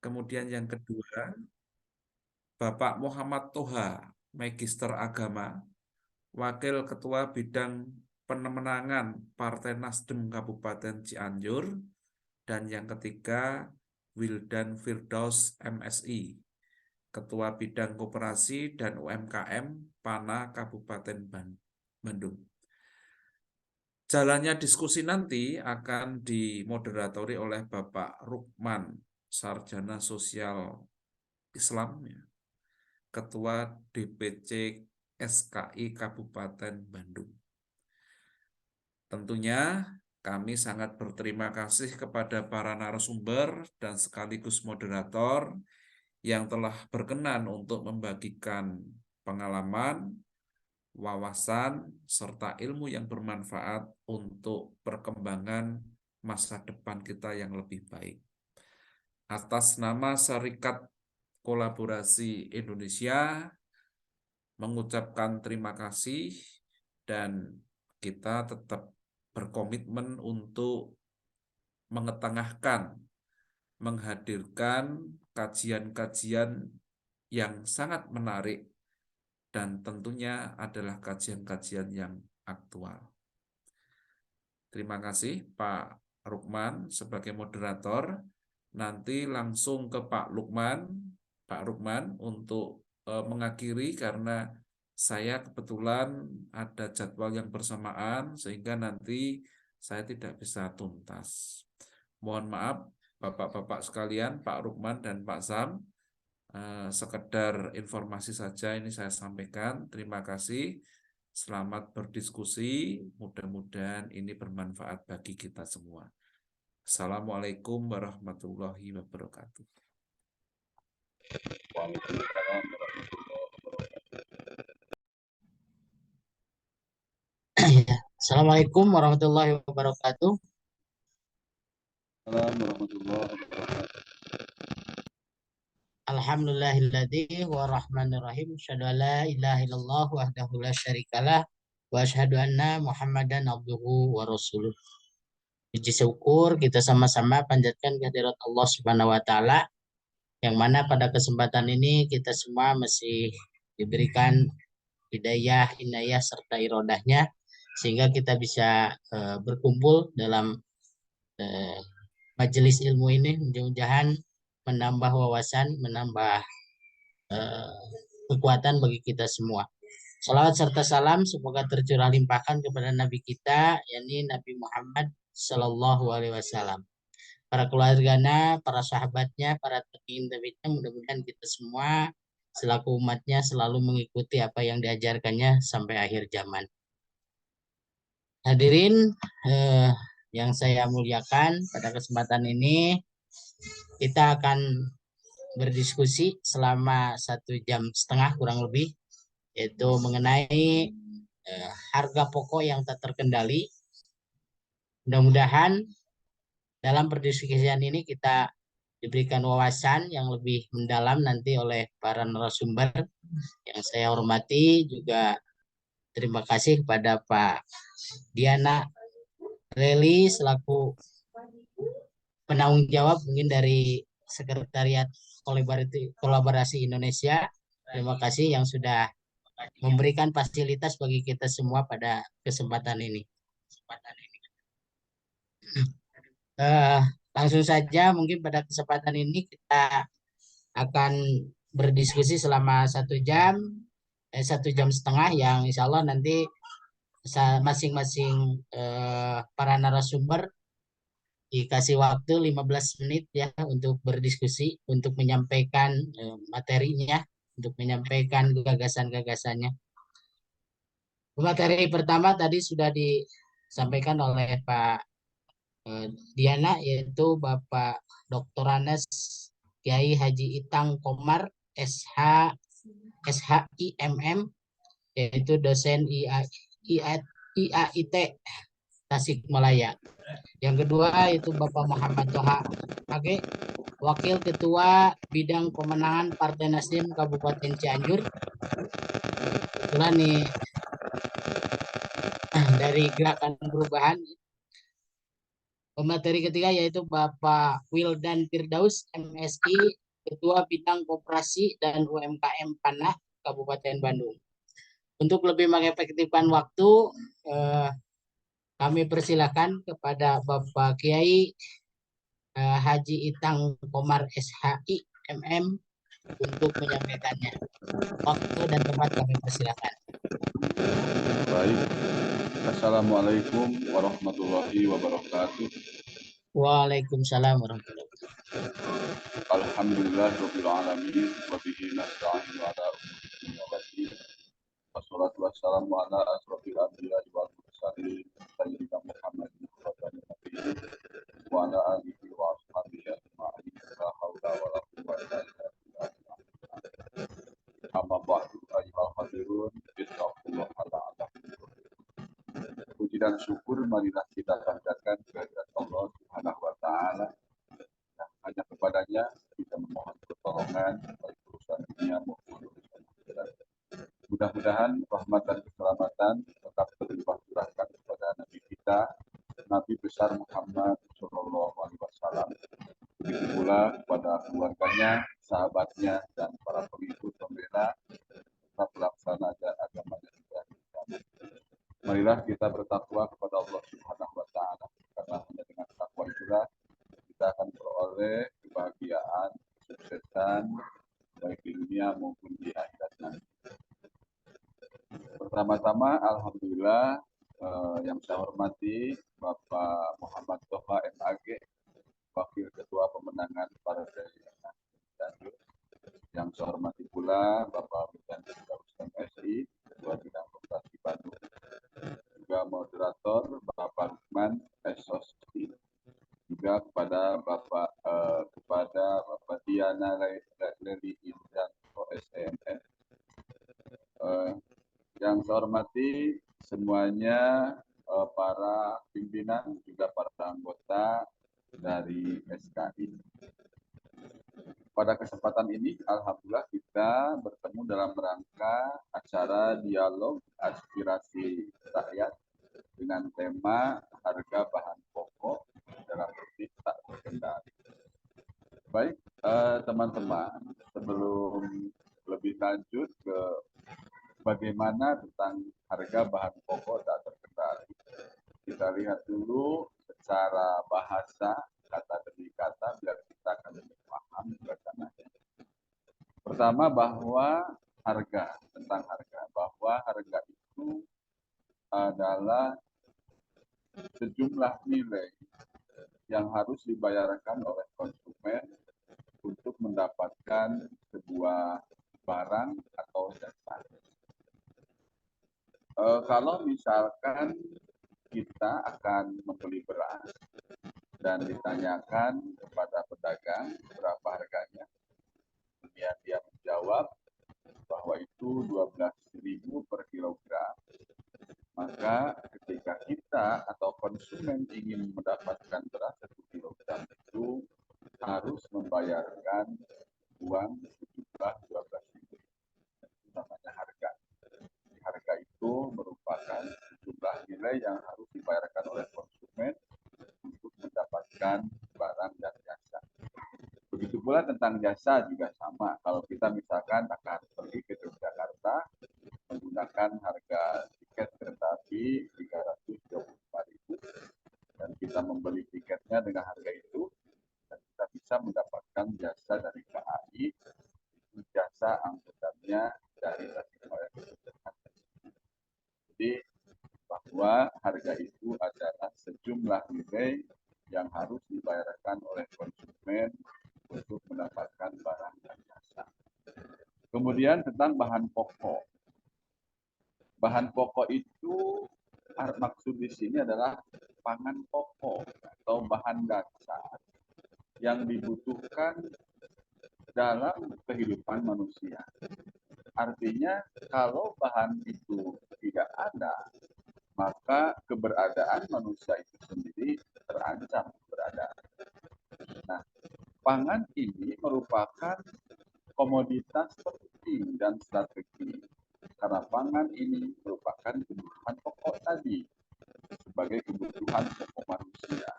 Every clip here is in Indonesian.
Kemudian yang kedua, Bapak Muhammad Toha, Magister Agama, Wakil Ketua Bidang Pemenangan Partai Nasdem Kabupaten Cianjur. Dan yang ketiga, Wildan Firdaus MSI, Ketua Bidang Koperasi dan UMKM PANA Kabupaten Bandung. Jalannya diskusi nanti akan dimoderatori oleh Bapak Rukman, Sarjana Sosial Islam, Ketua DPC SKI Kabupaten Bandung. Tentunya kami sangat berterima kasih kepada para narasumber dan sekaligus moderator yang telah berkenan untuk membagikan pengalaman, wawasan, serta ilmu yang bermanfaat untuk perkembangan masa depan kita yang lebih baik. Atas nama Serikat Kolaborasi Indonesia, mengucapkan terima kasih dan kita tetap berkomitmen untuk mengetengahkan, menghadirkan kajian-kajian yang sangat menarik dan tentunya adalah kajian-kajian yang aktual. Terima kasih Pak Rukman sebagai moderator. Nanti langsung ke Pak Rukman untuk mengakhiri karena saya kebetulan ada jadwal yang bersamaan sehingga nanti saya tidak bisa tuntas. Mohon maaf Bapak-bapak sekalian, Pak Rukman dan Pak Sam, sekedar informasi saja ini saya sampaikan. Terima kasih. Selamat berdiskusi. Mudah-mudahan ini bermanfaat bagi kita semua. Assalamualaikum warahmatullahi wabarakatuh. Assalamualaikum warahmatullahi wabarakatuh. Alhamdulillahilladzi wa rahmanirrahim. Asyhadu an la ilaha illallah wahdahu la syarikalah wa asyhadu anna Muhammadan abduhu wa rasuluh. Puji syukur kita sama-sama panjatkan kehadirat Allah Subhanahu wa taala yang mana pada kesempatan ini kita semua masih diberikan hidayah, inayah serta irodahnya sehingga kita bisa berkumpul dalam majelis ilmu ini. Mudah-mudahan menambah wawasan, menambah kekuatan bagi kita semua. Salawat serta salam semoga tercurah limpahkan kepada Nabi kita, yakni Nabi Muhammad Sallallahu Alaihi Wasallam. Para keluarganya, para sahabatnya, para tabi'in-tabi'innya, mudah-mudahan kita semua selaku umatnya selalu mengikuti apa yang diajarkannya sampai akhir zaman. Hadirin yang saya muliakan, pada kesempatan ini kita akan berdiskusi selama 1,5 jam kurang lebih, yaitu mengenai harga pokok yang tak terkendali. Mudah-mudahan dalam perdiskusian ini kita diberikan wawasan yang lebih mendalam nanti oleh para narasumber yang saya hormati. Juga terima kasih kepada Pak Diana Reli selaku penanggung jawab mungkin dari Sekretariat Kolaborasi Indonesia. Terima kasih yang sudah memberikan fasilitas bagi kita semua pada kesempatan ini. Langsung saja mungkin pada kesempatan ini kita akan berdiskusi selama 1 jam, 1,5 jam yang insya Allah nanti masing-masing para narasumber dikasih waktu 15 menit ya untuk berdiskusi, untuk menyampaikan materinya, untuk menyampaikan gagasan-gagasannya. Materi pertama tadi sudah disampaikan oleh Pak Diana, yaitu Bapak Dr. Anes Kiai Haji Itang Komar SHIMM, yaitu dosen IAIT Tasikmalaya. Yang kedua itu Bapak Muhammad Toha Age, Wakil Ketua Bidang Pemenangan Partai Nasdem Kabupaten Cianjur. Kebetulan nih dari Gerakan Perubahan. Pemateri ketiga yaitu Bapak Wildan Firdaus, MSI, Ketua Bidang Koperasi dan UMKM Panah, Kabupaten Bandung. Untuk lebih mengefektifkan waktu, eh, kami persilakan kepada Bapak Kiai Haji Itang Komar SHI MM untuk menyampaikannya. Waktu dan tempat kami persilakan. Baik, Assalamualaikum warahmatullahi wabarakatuh. Waalaikumsalam warahmatullahi wabarakatuh. Alhamdulillah rabbil alamin wa bihi nasta'inu ala umuri dunya waddin. Wassalatu wassalamu ala asrofil anbiya'i wal mursalin sayyidina Muhammadin wa nabiyyin wa ala alihi wa ashabihi ajma'in. La haula wala quwwata illa billah. Amma ba'du ayyuhal hadirun ittaqullaha la'allakum. Puji dan syukur marilah kita panjatkan kehadirat Allah Subhanahu wa taala. Nah, hanya kepadanya kita memohon pertolongan baik urusan dunia maupun urusan akhirat. Mudah-mudahan rahmat dan keselamatan tetap terlimpah curahkan kepada Nabi kita, Nabi besar Muhammad Shallallahu Alaihi Wasallam. Begitu pula kepada keluarganya, sahabatnya, dan para pengikut pembela tetap pelaksana agamanya juga. Marilah kita bertakwa kepada Allah Subhanahu wa taala, karena hanya dengan takwa itulah kita akan beroleh kebahagiaan, kesuksesan baik di dunia maupun di akhirat nanti. Pertama-tama alhamdulillah yang saya hormati Bapak Muhammad Toha MAG, Wakil Ketua Pemenangan Partai Nasdem. Yang saya hormati pula Bapak Wildan Firdaus MSI, Ketua Bidang Koperasi Bandung. Juga moderator Bapak Lukman SOSI, juga kepada Bapak Diana Leli Indan OSMN. Yang saya hormati semuanya para pimpinan juga para anggota dari SKI. Pada kesempatan ini, alhamdulillah kita bertemu dalam rangka acara dialog aspirasi rakyat dengan tema harga bahan pokok dalam negeri tak terkendali. Baik, teman-teman, sebelum lebih lanjut ke bagaimana tentang harga bahan pokok tak terkendali, kita lihat dulu secara bahasa kata demi kata biar kita akan lebih paham suasananya. Pertama bahwa bahwa harga itu adalah sejumlah nilai yang harus dibayarkan oleh konsumen untuk mendapatkan sebuah barang atau jasa. Kalau misalkan kita akan membeli beras dan ditanyakan kepada pedagang berapa harganya, kemudian dia menjawab bahwa itu 12.000 per kilogram, maka ketika kita atau konsumen ingin mendapatkan beras 1 kilogram itu harus membayarkan uang sejumlah 12.000. Itu namanya harga. Harga itu merupakan sejumlah nilai yang harus dibayarkan oleh konsumen untuk mendapatkan barang dan jasa. Begitu pula tentang jasa juga sama. Kalau kita misalkan akan pergi ke Yogyakarta menggunakan harga tiket kereta api 325.000 dan kita membeli tiketnya dengan harga itu, dan kita bisa mendapatkan jasa dari KAI, jasa angkutannya dari Tasikmalaya. Jadi bahwa harga itu adalah sejumlah nilai yang harus dibayarkan oleh konsumen untuk mendapatkan barang dan jasa. Kemudian tentang bahan pokok. Bahan pokok itu maksud di sini adalah pangan pokok atau bahan dasar yang dibutuhkan dalam kehidupan manusia. Artinya kalau bahan itu tidak ada, maka keberadaan manusia itu sendiri terancam keberadaan. Nah, pangan ini merupakan komoditas penting dan strategi karena pangan ini merupakan kebutuhan pokok tadi sebagai kebutuhan pokok manusia.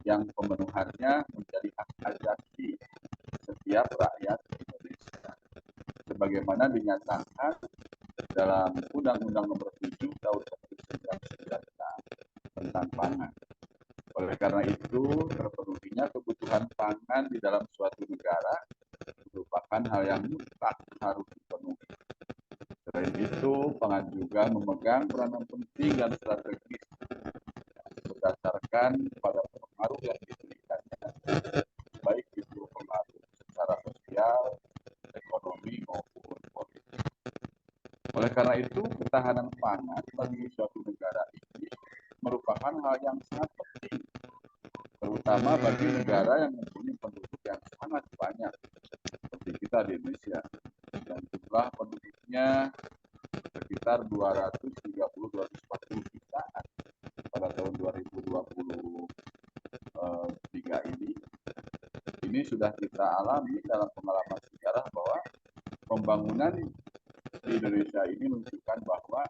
yang pemenuhannya menjadi hak asasi setiap rakyat Indonesia. Sebagaimana dinyatakan dalam Undang-Undang Nomor 7 Tahun 1996 tentang pangan. Oleh karena itu, terpenuhinya kebutuhan pangan di dalam suatu negara merupakan hal yang mutlak harus dipenuhi. Selain itu, pangan juga memegang peranan penting dan strategis berdasarkan pada pengaruh yang diberikannya, baik itu pengaruh secara sosial, ekonomi maupun politik. Oleh karena itu, ketahanan pangan bagi suatu negara ini merupakan hal yang sangat penting, terutama bagi negara yang mempunyai penduduk yang sangat banyak seperti kita di Indonesia, dan jumlah penduduknya sekitar 230-240 jutaan pada tahun 2023 ini. Ini sudah kita alami dalam pengalaman sejarah bahwa pembangunan di Indonesia ini menunjukkan bahwa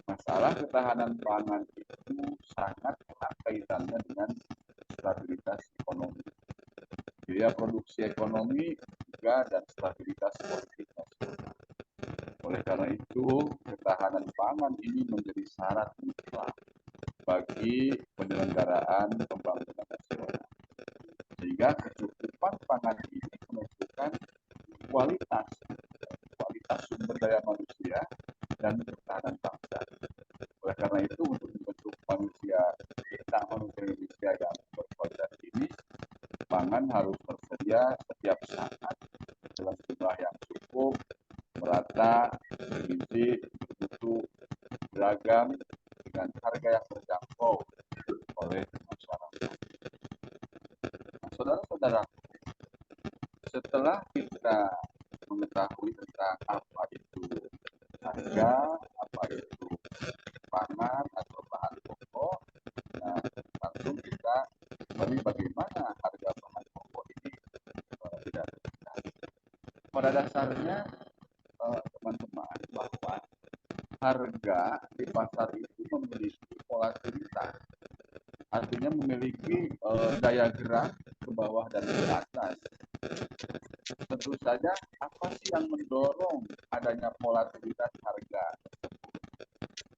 masalah ketahanan pangan itu sangat erat kaitannya dengan stabilitas ekonomi, biaya produksi ekonomi juga, dan stabilitas politik nasional. Oleh karena itu, ketahanan pangan ini menjadi syarat mutlak bagi penyelenggaraan pembangunan nasional. Sehingga kecukupan pangan ini menentukan kualitas sumber daya manusia dan ketahanan bangsa. Oleh karena itu, untuk membentuk manusia Indonesia yang berkualitas ini, pangan harus tersedia setiap saat dalam jumlah yang cukup, merata, bergizi, bermutu, beragam, dengan harga yang terjangkau oleh masyarakat. Nah, saudara-saudara, setelah kita mengetahui tentang apa itu harga, apa itu pangan atau bahan pokok, nah, langsung kita bagaimana harga bahan pokok ini tidak tertekan. Pada dasarnya, teman-teman, bahwa harga di pasar itu memiliki volatilitas, artinya memiliki daya gerak ke bawah dan ke atas. Tentu saja, apa sih yang mendorong adanya volatilitas harga?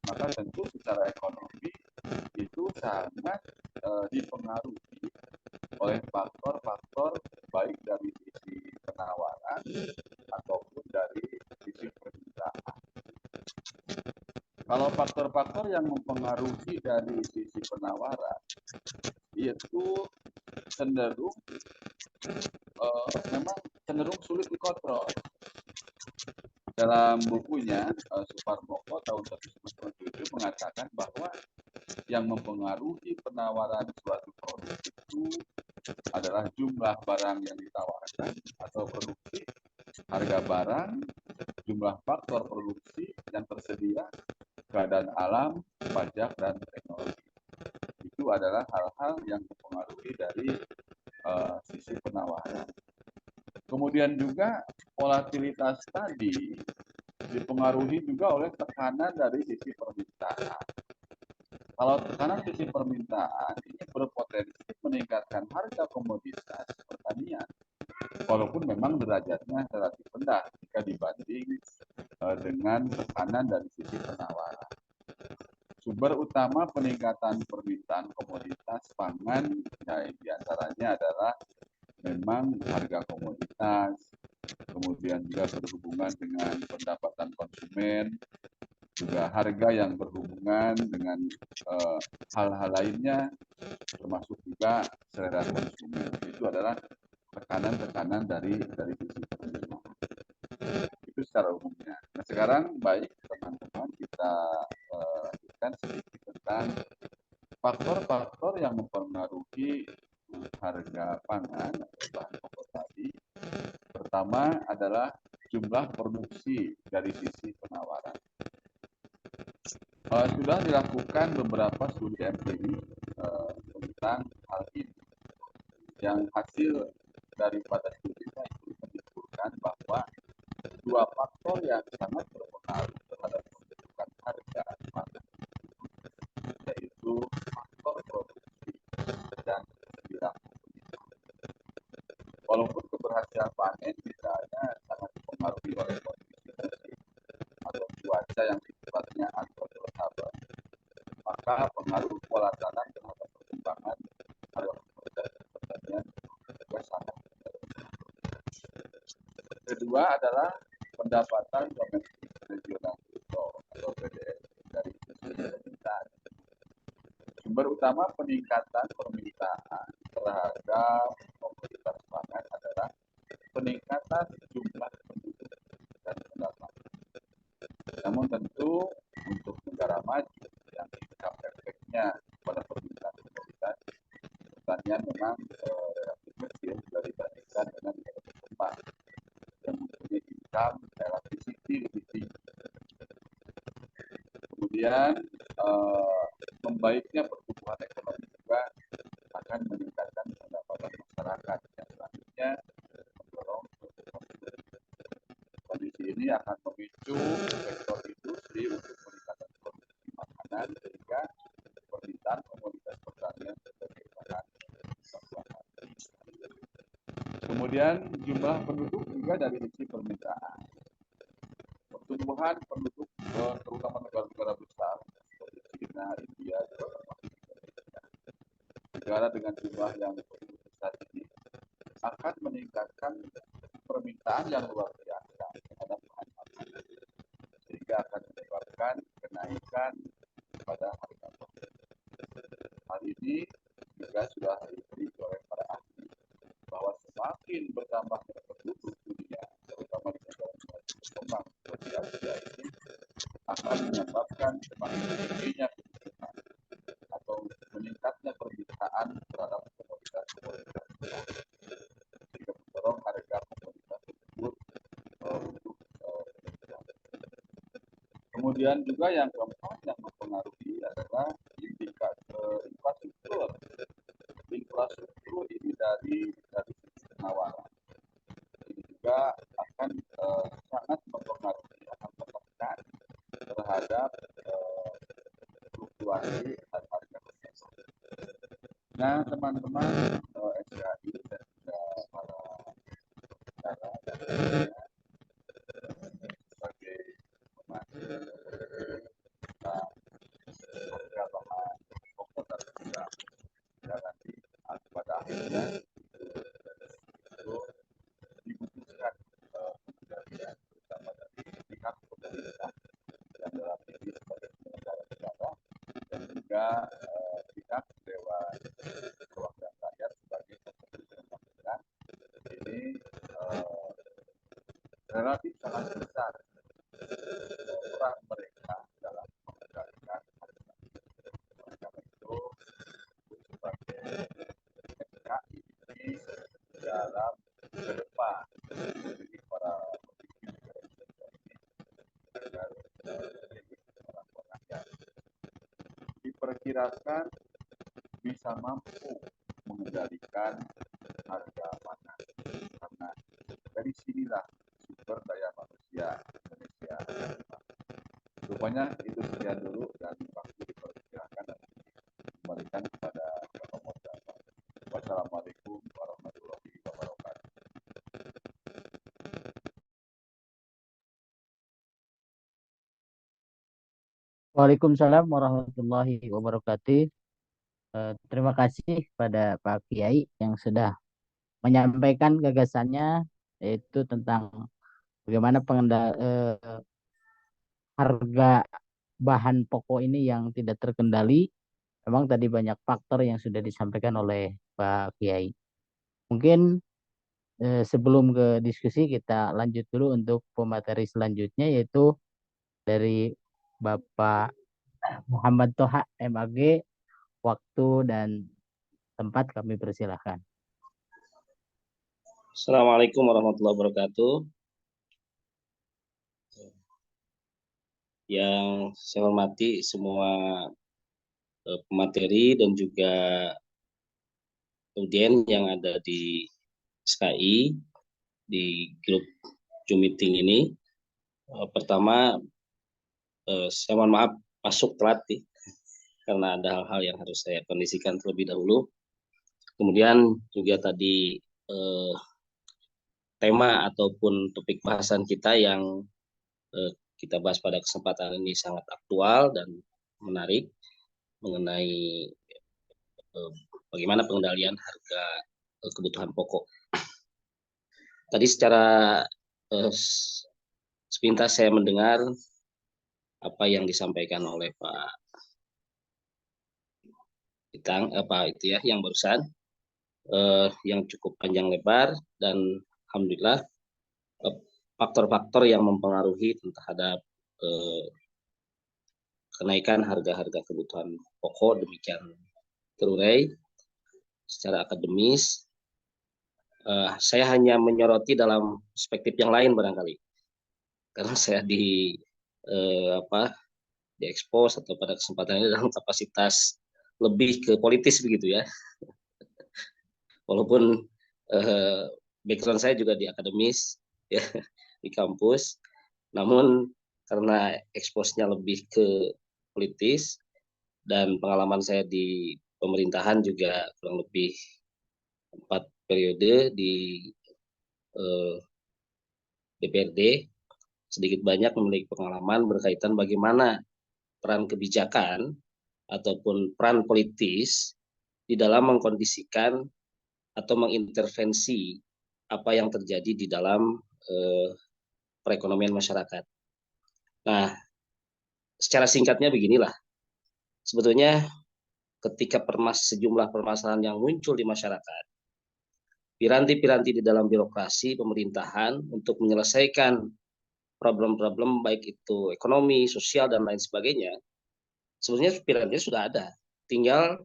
Maka tentu secara ekonomi itu sangat dipengaruhi oleh faktor-faktor baik dari sisi penawaran ataupun dari sisi permintaan. Kalau faktor-faktor yang mempengaruhi dari sisi penawaran itu cenderung memang cenderung sulit dikontrol. Dalam bukunya, Suparmoko tahun 1997 mengatakan bahwa yang mempengaruhi penawaran suatu produk itu adalah jumlah barang yang ditawarkan atau produksi, harga barang, jumlah faktor produksi yang tersedia, keadaan alam, pajak, dan teknologi. Itu adalah hal-hal yang mempengaruhi dari sisi penawaran. Kemudian juga volatilitas tadi dipengaruhi juga oleh tekanan dari sisi permintaan. Kalau tekanan sisi permintaan ini berpotensi meningkatkan harga komoditas pertanian, walaupun memang derajatnya relatif rendah jika dibanding dengan tekanan dari sisi penawaran. Sumber utama peningkatan permintaan komoditas pangan diantaranya adalah memang harga komoditas, kemudian juga berhubungan dengan pendapatan konsumen, juga harga yang berhubungan dengan hal-hal lainnya, termasuk juga selera konsumen. Itu adalah tekanan-tekanan dari sisi penerimaan. Itu secara umumnya. Nah, sekarang baik teman-teman, kita lanjutkan sedikit tentang faktor-faktor yang mempengaruhi harga pangan atau bahan pokok tadi. Pertama adalah jumlah produksi dari sisi penawaran. Sudah dilakukan beberapa studi empirik tentang hal ini. Yang hasil daripada studinya itu menunjukkan bahwa dua faktor yang sangat berpengaruh terhadap pembentukan harga pangan, yaitu faktor produksi dan persediaan. Kedua adalah pendapatan domestik regional bruto atau PDRB dari sisi permintaan. Sumber utama peningkatan permintaan terhadap komoditas pangan adalah peningkatan jumlah penduduk dan pendapatan. Namun tentu untuk negara maju yang income efeknya pada permintaan komoditas pertanian memang relatif kecil bila dibandingkan dengan negara berkembang yang mempunyai income elasticity lebih tinggi. Kemudian membaiknya pertumbuhan ekonomi juga akan meningkatkan pendapatan masyarakat yang selanjutnya mendorong kondisi ini akan memicu sektor industri untuk peningkatan produksi makanan sehingga permintaan komoditas pertanian sebagai bahan baku. Kemudian jumlah penduduk juga dari sisi permintaan. Pertumbuhan penduduk terutama negara-negara besar seperti China, India, negara dengan jumlah yang besar ini akan meningkatkan permintaan yang luar biasa terhadap bahan makanan sehingga akan menyebabkan kenaikan pada harga pangan. Hal ini juga sudah diteliti oleh para ahli bahwa semakin bertambahnya penduduk dunia terutama di negara berkembang seperti Asia ini akan menyebabkan semakin tingginya kebutuhan atau meningkatnya permintaan terhadap komoditas-komoditas sehingga mendorong harga komoditas tersebut untuk kemudian juga yang keempat yang mempengaruhi adalah infrastruktur. Infrastruktur ini dari sisi penawaran ini juga akan sangat mempengaruhi akan menekan terhadap fluktuasi harga tersebut. Nah, teman-teman SKI dan juga para pengacara dan sebagai pemantau harga bahan pokok dan juga nanti pada akhirnya itu dibutuhkan pengendalian terutama dari pihak pemerintah yang dalam ini sebagai penyelenggara negara dan juga pihak Dewan Perwakilan Rakyat sebagai pemerintahan ini relatif sangat besar peran mereka dalam mengendalikan harga. Oleh karena itu sebagai SKI ini dalam ke depan menjadi para pemimpin ini agar para rakyat diperkirakan bisa mampu mengendalikan harga pangan karena dari sinilah sumber daya manusia Indonesia. Rupanya itu sekian dulu dan waktu diperkirakan dan dikembalikan kepada Bapak Moderator. Wassalamualaikum warahmatullahi wabarakatuh. Waalaikumsalam warahmatullahi wabarakatuh. Terima kasih pada Pak Kiai yang sudah menyampaikan gagasannya yaitu tentang bagaimana harga bahan pokok ini yang tidak terkendali. Memang tadi banyak faktor yang sudah disampaikan oleh Pak Kiai. Mungkin sebelum ke diskusi kita lanjut dulu untuk pemateri selanjutnya yaitu dari Bapak Muhammad Toha MAG. Waktu dan tempat kami persilahkan. Assalamualaikum warahmatullahi wabarakatuh. Yang saya hormati semua pemateri dan juga audien yang ada di SKI di grup Zoom meeting ini. Pertama, saya mohon maaf masuk telat karena ada hal-hal yang harus saya kondisikan terlebih dahulu. Kemudian juga tadi tema ataupun topik bahasan kita yang kita bahas pada kesempatan ini sangat aktual dan menarik mengenai bagaimana pengendalian harga kebutuhan pokok. Tadi secara sepintas saya mendengar apa yang disampaikan oleh Pak Itang, apa itu ya yang barusan, yang cukup panjang lebar, dan alhamdulillah faktor-faktor yang mempengaruhi terhadap kenaikan harga-harga kebutuhan pokok demikian terurai secara akademis. Saya hanya menyoroti dalam perspektif yang lain barangkali, karena saya diekspos atau pada kesempatan ini dalam kapasitas lebih ke politis begitu ya. Walaupun background saya juga di akademis ya, di kampus, namun karena eksposnya lebih ke politis dan pengalaman saya di pemerintahan juga kurang lebih 4 periode di DPRD, sedikit banyak memiliki pengalaman berkaitan bagaimana peran kebijakan ataupun peran politis di dalam mengkondisikan atau mengintervensi apa yang terjadi di dalam perekonomian masyarakat. Nah, secara singkatnya beginilah. Sebetulnya ketika sejumlah permasalahan yang muncul di masyarakat, piranti-piranti di dalam birokrasi pemerintahan untuk menyelesaikan problem-problem baik itu ekonomi, sosial, dan lain sebagainya, sebenarnya pirantinya sudah ada. Tinggal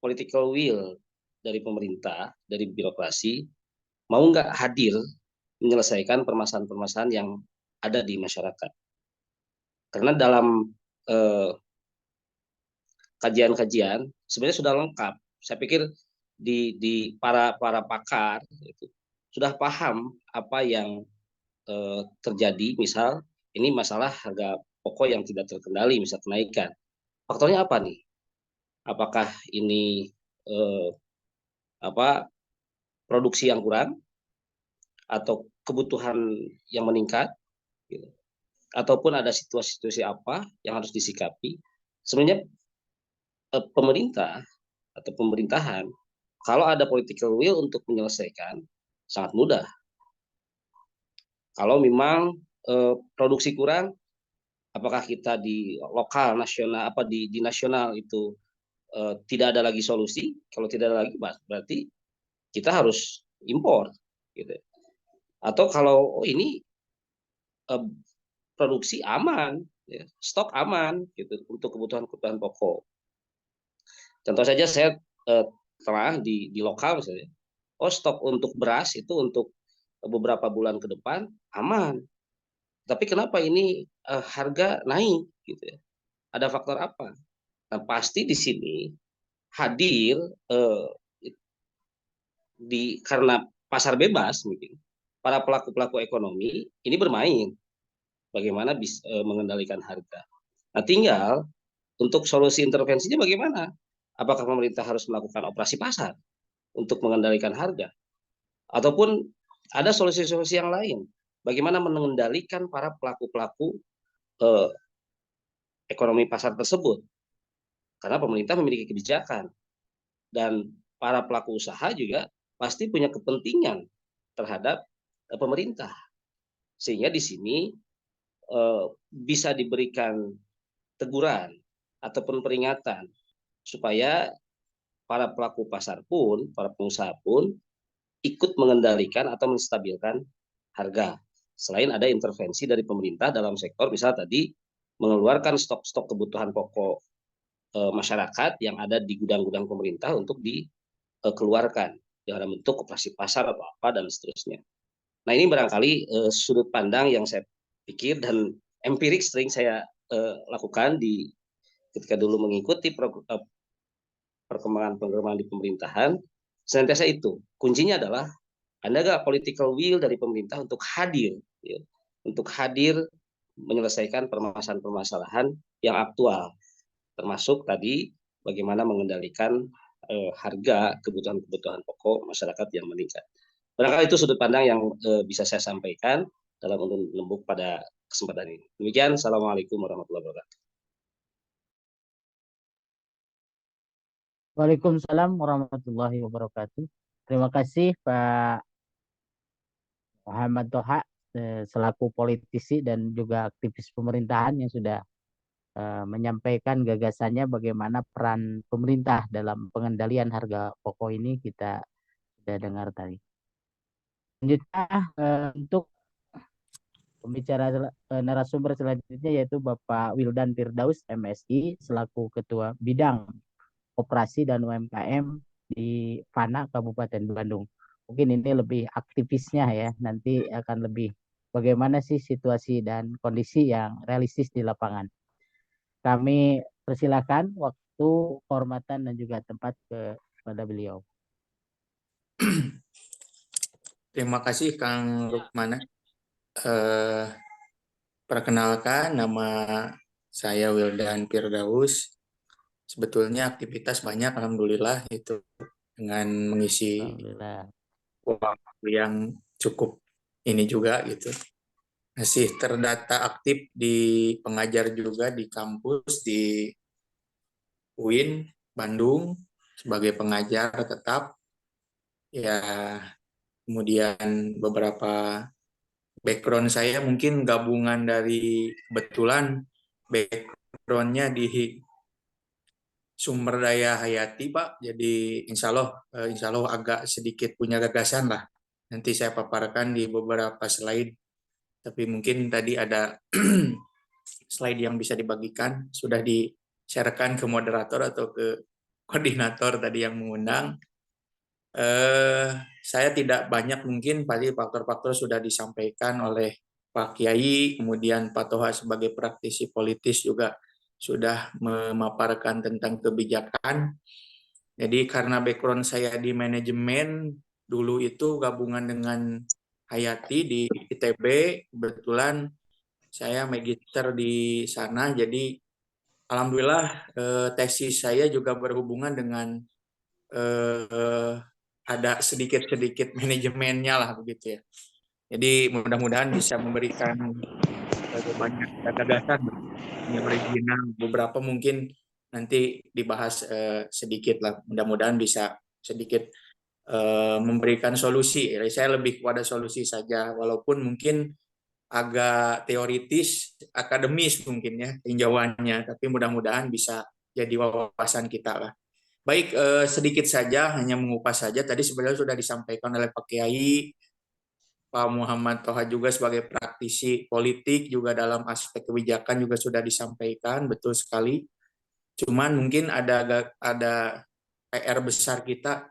political will dari pemerintah, dari birokrasi, mau nggak hadir menyelesaikan permasalahan-permasalahan yang ada di masyarakat. Karena dalam kajian-kajian sebenarnya sudah lengkap. Saya pikir di para pakar itu sudah paham apa yang terjadi. Misal ini masalah harga pokok yang tidak terkendali, misal kenaikan. Faktornya apa nih? Apakah ini produksi yang kurang atau kebutuhan yang meningkat, gitu. Ataupun ada situasi-situasi apa yang harus disikapi? Sebenarnya pemerintah atau pemerintahan, kalau ada political will untuk menyelesaikan, sangat mudah. Kalau memang produksi kurang, apakah kita di lokal, nasional, di nasional itu tidak ada lagi solusi? Kalau tidak ada lagi, berarti kita harus impor, gitu. Atau kalau ini produksi aman, ya, stok aman, gitu, untuk kebutuhan pokok. Contoh saja saya telah di lokal misalnya, stok untuk beras itu untuk beberapa bulan ke depan aman. Tapi kenapa ini harga naik, gitu ya? Ada faktor apa? Nah, pasti di sini hadir karena pasar bebas mungkin para pelaku ekonomi ini bermain bagaimana bisa mengendalikan harga. Nah, tinggal untuk solusi intervensinya bagaimana? Apakah pemerintah harus melakukan operasi pasar untuk mengendalikan harga? Ataupun ada solusi-solusi yang lain? Bagaimana mengendalikan para pelaku ekonomi pasar tersebut? Karena pemerintah memiliki kebijakan dan para pelaku usaha juga pasti punya kepentingan terhadap pemerintah. Sehingga di sini bisa diberikan teguran ataupun peringatan supaya para pelaku pasar pun, para pengusaha pun ikut mengendalikan atau menstabilkan harga. Selain ada intervensi dari pemerintah dalam sektor, misal tadi mengeluarkan stok-stok kebutuhan pokok masyarakat yang ada di gudang-gudang pemerintah untuk dikeluarkan dalam bentuk operasi pasar atau apa dan seterusnya. Nah, ini barangkali sudut pandang yang saya pikir dan empirik sering saya lakukan ketika dulu mengikuti perkembangan di pemerintahan. Senantiasa itu kuncinya adalah ada nggak political will dari pemerintah untuk hadir, ya, untuk hadir menyelesaikan permasalahan-permasalahan yang aktual, termasuk tadi bagaimana mengendalikan harga kebutuhan pokok masyarakat yang meningkat. Barangkali itu sudut pandang yang bisa saya sampaikan dalam lembuk pada kesempatan ini. Demikian, Assalamualaikum warahmatullahi wabarakatuh. Waalaikumsalam warahmatullahi wabarakatuh. Terima kasih Pak Muhammad Toha selaku politisi dan juga aktivis pemerintahan yang sudah menyampaikan gagasannya bagaimana peran pemerintah dalam pengendalian harga pokok ini kita sudah dengar tadi. Selanjutnya untuk pembicara narasumber selanjutnya yaitu Bapak Wildan Firdaus MSI selaku Ketua Bidang Koperasi dan UMKM di FANA Kabupaten Bandung. Mungkin ini lebih aktivisnya ya, nanti akan lebih bagaimana sih situasi dan kondisi yang realistis di lapangan. Kami persilakan waktu, kehormatan dan juga tempat kepada beliau. Terima kasih Kang Rukmana. Perkenalkan, nama saya Wildan Firdaus. Sebetulnya aktivitas banyak, alhamdulillah, itu dengan mengisi waktu yang cukup ini juga gitu. Masih terdata aktif di pengajar juga di kampus di UIN Bandung sebagai pengajar tetap. Ya, kemudian beberapa background saya mungkin gabungan dari kebetulan backgroundnya di sumber daya hayati Pak, jadi insya Allah agak sedikit punya gagasan lah. Nanti saya paparkan di beberapa slide, tapi mungkin tadi ada slide yang bisa dibagikan, sudah di-sharekan ke moderator atau ke koordinator tadi yang mengundang. Saya tidak banyak mungkin, tadi faktor-faktor sudah disampaikan oleh Pak Kiai, kemudian Pak Toha sebagai praktisi politis juga sudah memaparkan tentang kebijakan. Jadi karena background saya di manajemen, dulu itu gabungan dengan Hayati di ITB, kebetulan saya magister di sana, jadi alhamdulillah tesis saya juga berhubungan dengan ada sedikit-sedikit manajemennya lah begitu ya. Jadi mudah-mudahan bisa memberikan banyak gagasan yang original, beberapa mungkin nanti dibahas sedikit lah, mudah-mudahan bisa sedikit memberikan solusi. Saya lebih kepada solusi saja, walaupun mungkin agak teoritis, akademis mungkin ya tinjauannya, tapi mudah-mudahan bisa jadi wawasan kita lah. Baik, sedikit saja, hanya mengupas saja. Tadi sebenarnya sudah disampaikan oleh Pak Kiai, Pak Muhammad Toha juga sebagai praktisi politik juga dalam aspek kebijakan juga sudah disampaikan, betul sekali. Cuman mungkin ada PR besar kita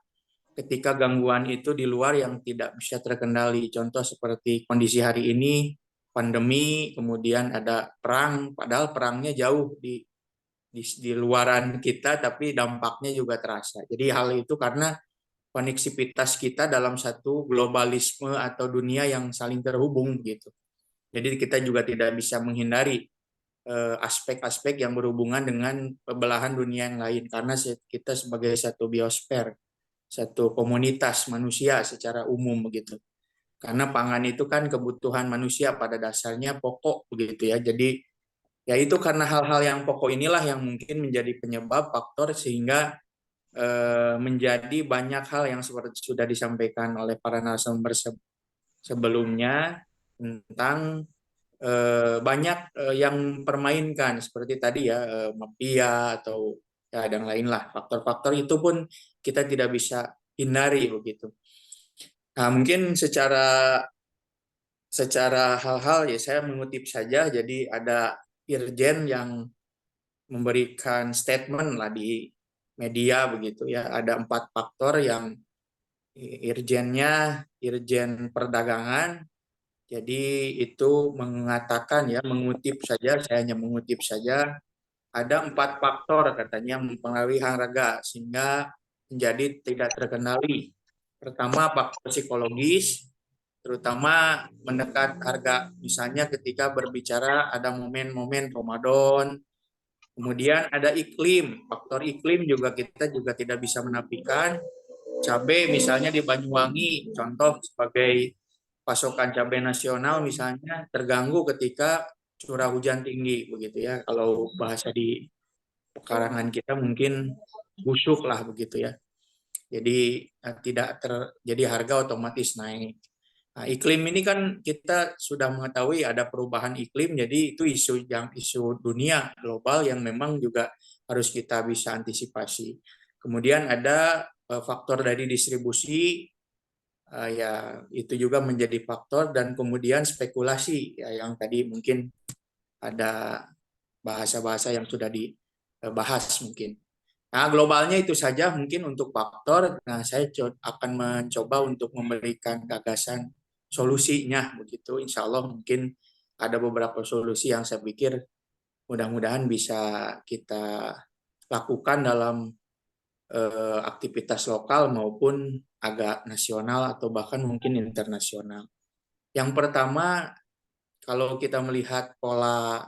ketika gangguan itu di luar yang tidak bisa terkendali. Contoh seperti kondisi hari ini, pandemi, kemudian ada perang, padahal perangnya jauh di luaran kita, tapi dampaknya juga terasa. Jadi hal itu karena koneksivitas kita dalam satu globalisme atau dunia yang saling terhubung gitu. Jadi kita juga tidak bisa menghindari aspek-aspek yang berhubungan dengan belahan dunia yang lain karena kita sebagai satu biosfer, satu komunitas manusia secara umum begitu. Karena pangan itu kan kebutuhan manusia pada dasarnya pokok begitu ya. Jadi ya itu karena hal-hal yang pokok inilah yang mungkin menjadi penyebab faktor sehingga menjadi banyak hal yang seperti sudah disampaikan oleh para narasumber sebelumnya tentang banyak yang permainkan seperti tadi ya mafia atau ya dan lain lah, faktor-faktor itu pun kita tidak bisa hindari begitu. Nah, mungkin secara hal-hal ya saya mengutip saja, jadi ada Irjen yang memberikan statement lah di media begitu ya, ada 4 faktor yang irjennya Irjen Perdagangan, jadi itu mengatakan ya, mengutip saja, saya hanya mengutip saja, ada 4 faktor katanya mempengaruhi harga sehingga menjadi tidak terkendali. Pertama faktor psikologis, terutama mendekat harga, misalnya ketika berbicara ada momen-momen Ramadan. Kemudian ada iklim, faktor iklim juga kita juga tidak bisa menafikan. Cabai misalnya di Banyuwangi, contoh sebagai pasokan cabai nasional misalnya terganggu ketika curah hujan tinggi begitu ya. Kalau bahasa di pekarangan kita mungkin busuk lah begitu ya. Jadi jadi harga otomatis naik. Nah, iklim ini kan kita sudah mengetahui ada perubahan iklim, jadi itu isu dunia global yang memang juga harus kita bisa antisipasi. Kemudian ada faktor dari distribusi, ya itu juga menjadi faktor, dan kemudian spekulasi ya, yang tadi mungkin ada bahasa-bahasa yang sudah dibahas mungkin. Nah, globalnya itu saja mungkin untuk faktor. Nah, saya akan mencoba untuk memberikan gagasan solusinya begitu. Insya Allah mungkin ada beberapa solusi yang saya pikir mudah-mudahan bisa kita lakukan dalam aktivitas lokal maupun agak nasional atau bahkan mungkin internasional. Yang pertama, kalau kita melihat pola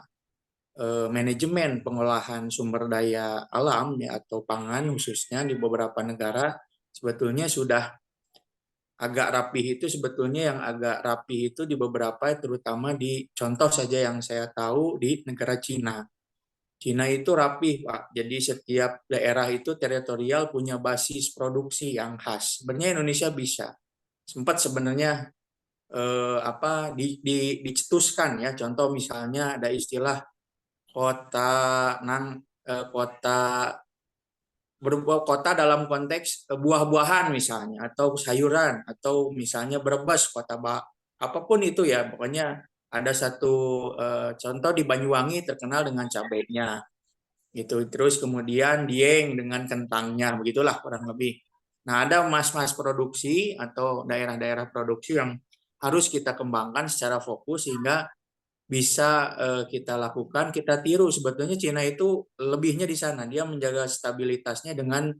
manajemen pengolahan sumber daya alam ya, atau pangan khususnya di beberapa negara sebetulnya sudah agak rapih. Itu sebetulnya yang agak rapih itu di beberapa, terutama di contoh saja yang saya tahu di negara Cina. Cina itu rapih, Pak. Jadi setiap daerah itu teritorial punya basis produksi yang khas. Sebenarnya Indonesia bisa. Sempat sebenarnya dicetuskan ya. Contoh misalnya ada istilah kota kota dalam konteks buah-buahan misalnya, atau sayuran, atau misalnya Brebes kota apapun itu ya, pokoknya ada satu contoh di Banyuwangi terkenal dengan cabainya gitu, terus kemudian Dieng dengan kentangnya, begitulah kurang lebih. Nah, ada mas-mas produksi atau daerah-daerah produksi yang harus kita kembangkan secara fokus sehingga bisa kita lakukan, kita tiru. Sebetulnya Cina itu lebihnya di sana, dia menjaga stabilitasnya dengan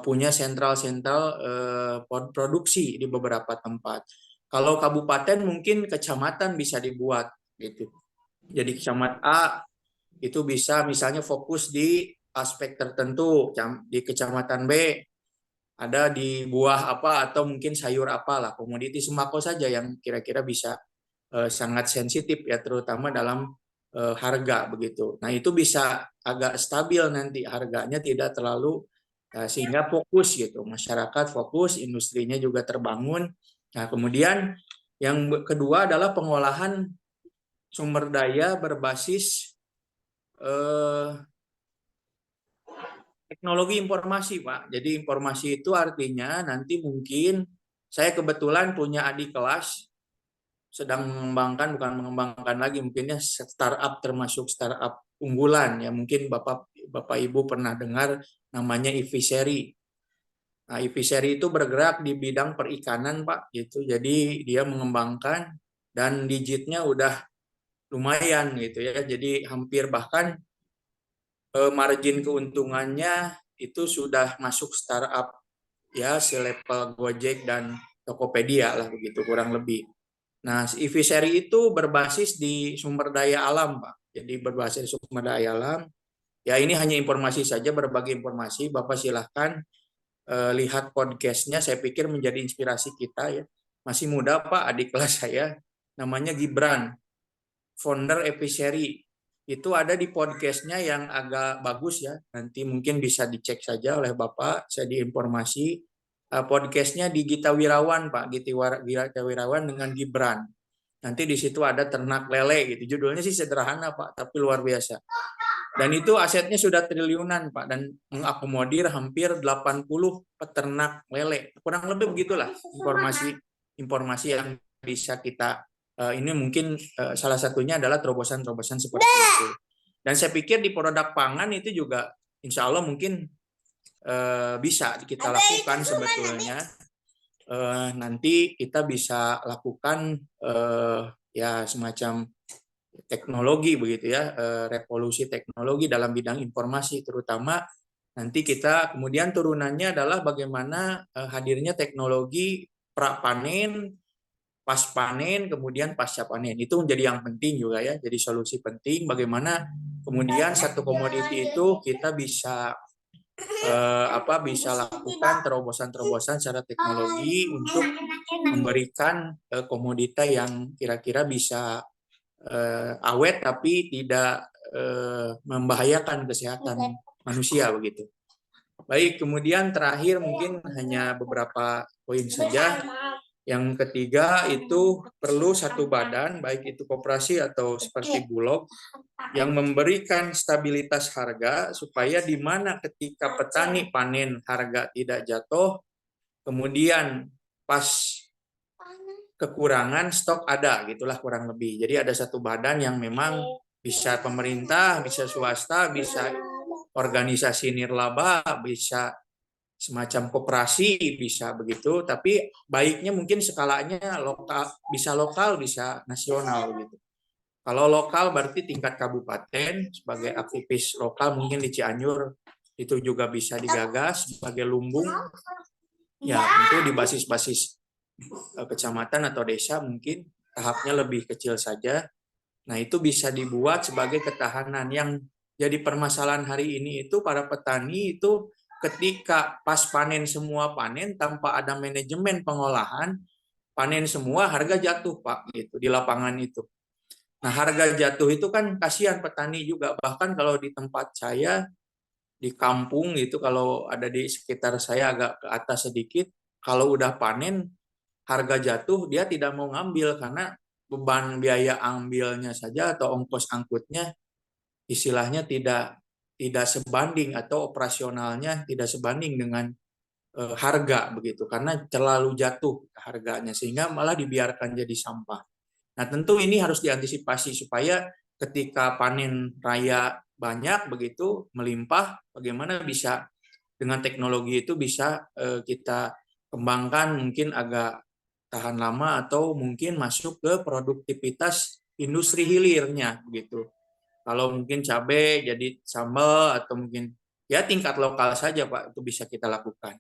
punya sentral-sentral produksi di beberapa tempat. Kalau kabupaten mungkin kecamatan bisa dibuat gitu. Jadi kecamatan A itu bisa misalnya fokus di aspek tertentu, di kecamatan B ada di buah apa atau mungkin sayur apalah, komoditi sembako saja yang kira-kira bisa sangat sensitif ya, terutama dalam harga begitu. Nah, itu bisa agak stabil nanti harganya, tidak terlalu sehingga fokus gitu. Masyarakat fokus, industrinya juga terbangun. Nah, kemudian yang kedua adalah pengolahan sumber daya berbasis teknologi informasi, Pak. Jadi informasi itu artinya nanti mungkin saya kebetulan punya adik kelas sedang mengembangkan, bukan mengembangkan lagi, mungkinnya startup, termasuk startup unggulan ya, mungkin Bapak Ibu pernah dengar namanya Iviseri. Nah, Iviseri itu bergerak di bidang perikanan, Pak, gitu. Jadi dia mengembangkan dan digitnya udah lumayan gitu ya. Jadi hampir bahkan margin keuntungannya itu sudah masuk startup ya, selevel Gojek dan Tokopedia lah begitu kurang lebih. Nah, Iviseri itu berbasis di sumber daya alam, Pak. Jadi berbasis sumber daya alam. Ya, ini hanya informasi saja, berbagi informasi. Bapak silahkan lihat podcastnya. Saya pikir menjadi inspirasi kita ya. Masih muda, Pak, adik kelas saya. Namanya Gibran, founder Iviseri. Itu ada di podcastnya yang agak bagus ya. Nanti mungkin bisa dicek saja oleh Bapak. Saya diinformasi. Podcastnya di Gita Wirawan, Pak. Gita Wirawan dengan Gibran. Nanti di situ ada ternak lele gitu. Judulnya sih sederhana, Pak, tapi luar biasa. Dan itu asetnya sudah triliunan, Pak, dan mengakomodir hampir 80 peternak lele. Kurang lebih begitulah informasi yang bisa kita ini mungkin salah satunya adalah terobosan-terobosan seperti itu. Dan saya pikir di produk pangan itu juga insya Allah mungkin bisa kita lakukan sebetulnya. Nanti kita bisa lakukan ya semacam teknologi begitu ya, revolusi teknologi dalam bidang informasi, terutama nanti kita kemudian turunannya adalah bagaimana hadirnya teknologi pra panen, pas panen, kemudian pasca panen. Itu menjadi yang penting juga ya, jadi solusi penting bagaimana kemudian satu komoditi itu kita bisa bisa lakukan terobosan-terobosan secara teknologi untuk memberikan komoditas yang kira-kira bisa awet tapi tidak membahayakan kesehatan manusia begitu. Baik, kemudian terakhir mungkin hanya beberapa poin saja. Yang ketiga itu perlu satu badan, baik itu koperasi atau seperti Bulog, yang memberikan stabilitas harga supaya di mana ketika petani panen harga tidak jatuh, kemudian pas kekurangan stok ada, gitulah kurang lebih. Jadi ada satu badan yang memang bisa pemerintah, bisa swasta, bisa organisasi nirlaba, bisa semacam koperasi, bisa begitu, tapi baiknya mungkin skalanya lokal, bisa nasional gitu. Kalau lokal berarti tingkat kabupaten, sebagai aktivis lokal mungkin di Cianjur itu juga bisa digagas sebagai lumbung, ya tentu di basis-basis kecamatan atau desa mungkin tahapnya lebih kecil saja. Nah itu bisa dibuat sebagai ketahanan. Yang jadi permasalahan hari ini itu para petani itu ketika pas panen semua panen tanpa ada manajemen pengolahan, panen semua harga jatuh Pak gitu di lapangan itu. Nah harga jatuh itu kan kasihan petani juga, bahkan kalau di tempat saya di kampung gitu, kalau ada di sekitar saya agak ke atas sedikit, kalau udah panen harga jatuh dia tidak mau ngambil karena beban biaya ambilnya saja atau ongkos angkutnya istilahnya tidak sebanding atau operasionalnya tidak sebanding dengan harga begitu, karena terlalu jatuh harganya sehingga malah dibiarkan jadi sampah. Nah tentu ini harus diantisipasi supaya ketika panen raya banyak begitu melimpah, bagaimana bisa dengan teknologi itu bisa kita kembangkan mungkin agak tahan lama atau mungkin masuk ke produktivitas industri hilirnya begitu. Kalau mungkin cabai jadi sambal atau mungkin ya tingkat lokal saja Pak itu bisa kita lakukan.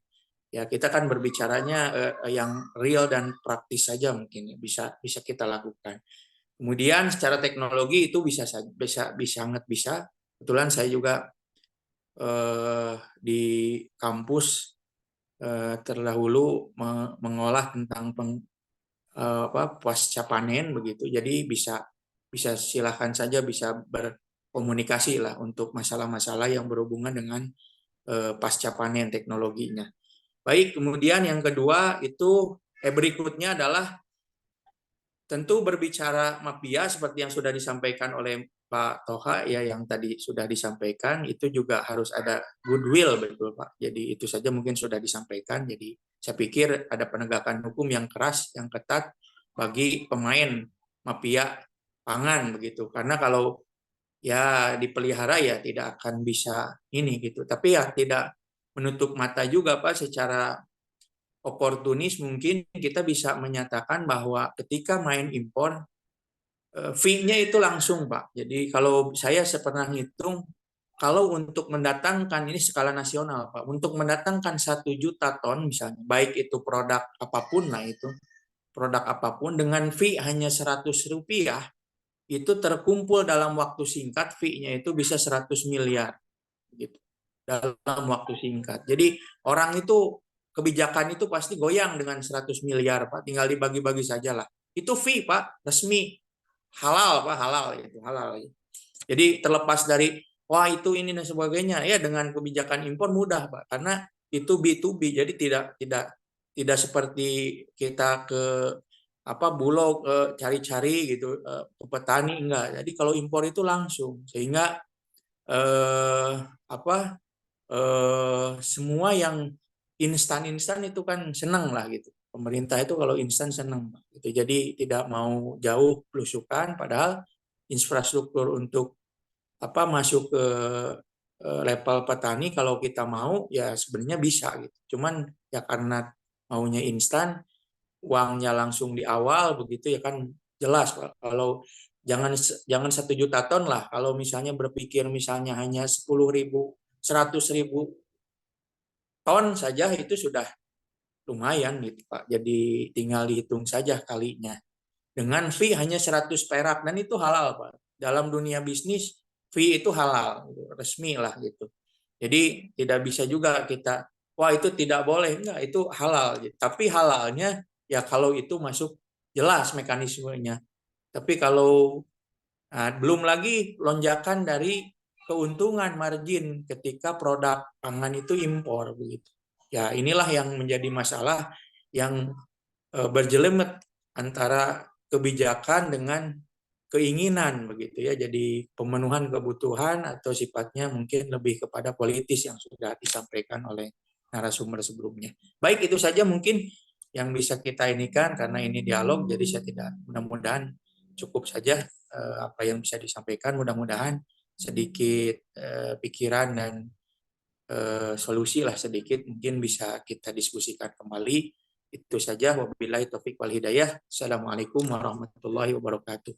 Ya kita kan berbicaranya yang real dan praktis saja mungkin bisa kita lakukan. Kemudian secara teknologi itu sangat bisa. Kebetulan saya juga di kampus terdahulu mengolah tentang pasca panen begitu. Jadi bisa silakan saja bisa berkomunikasi lah untuk masalah-masalah yang berhubungan dengan pasca panen teknologinya. Baik, kemudian yang kedua itu berikutnya adalah tentu berbicara mafia seperti yang sudah disampaikan oleh Pak Toha ya, yang tadi sudah disampaikan itu juga harus ada goodwill, betul Pak. Jadi itu saja mungkin sudah disampaikan. Jadi saya pikir ada penegakan hukum yang keras, yang ketat bagi pemain mafia pangan begitu. Karena kalau ya dipelihara ya tidak akan bisa ini gitu. Tapi ya tidak menutup mata juga Pak, secara oportunis mungkin kita bisa menyatakan bahwa ketika main impor fee-nya itu langsung Pak. Jadi kalau saya pernah hitung, kalau untuk mendatangkan ini skala nasional Pak, untuk mendatangkan 1 juta ton misalnya, baik itu produk apapun lah itu, produk apapun dengan fee hanya 100 rupiah, itu terkumpul dalam waktu singkat, fee-nya itu bisa 100 miliar gitu dalam waktu singkat. Jadi orang itu kebijakan itu pasti goyang dengan 100 miliar Pak, tinggal dibagi-bagi saja lah. Itu fee Pak, resmi, halal Pak, halal itu, halal. Jadi terlepas dari wah itu ini dan sebagainya, ya dengan kebijakan impor mudah Pak, karena itu B2B, jadi tidak seperti kita ke Bulog cari-cari gitu ke petani, enggak. Jadi kalau impor itu langsung, sehingga semua yang instan itu kan senang lah gitu. Pemerintah itu kalau instan senang gitu. Jadi tidak mau jauh belusukan, padahal infrastruktur untuk masuk ke level petani kalau kita mau ya sebenarnya bisa gitu. Cuman ya karena maunya instan, uangnya langsung di awal begitu ya kan jelas Pak. Kalau jangan 1 juta ton lah, kalau misalnya berpikir misalnya hanya 10.000 100.000 ton saja itu sudah lumayan gitu Pak. Jadi tinggal dihitung saja kalinya. Dengan fee hanya 100 perak dan itu halal Pak. Dalam dunia bisnis fee itu halal, resmi lah gitu. Jadi tidak bisa juga kita wah itu tidak boleh, enggak, itu halal. Tapi halalnya ya kalau itu masuk jelas mekanismenya. Tapi kalau belum lagi lonjakan dari keuntungan margin ketika produk pangan itu impor begitu. Ya inilah yang menjadi masalah yang berjelemet antara kebijakan dengan keinginan begitu ya. Jadi pemenuhan kebutuhan atau sifatnya mungkin lebih kepada politis yang sudah disampaikan oleh narasumber sebelumnya. Baik, itu saja mungkin yang bisa kita inikan karena ini dialog, jadi saya tidak, mudah-mudahan cukup saja apa yang bisa disampaikan. Mudah-mudahan sedikit pikiran dan solusi lah sedikit mungkin bisa kita diskusikan kembali. Itu saja, wabillahi taufik wal hidayah. Assalamualaikum warahmatullahi wabarakatuh.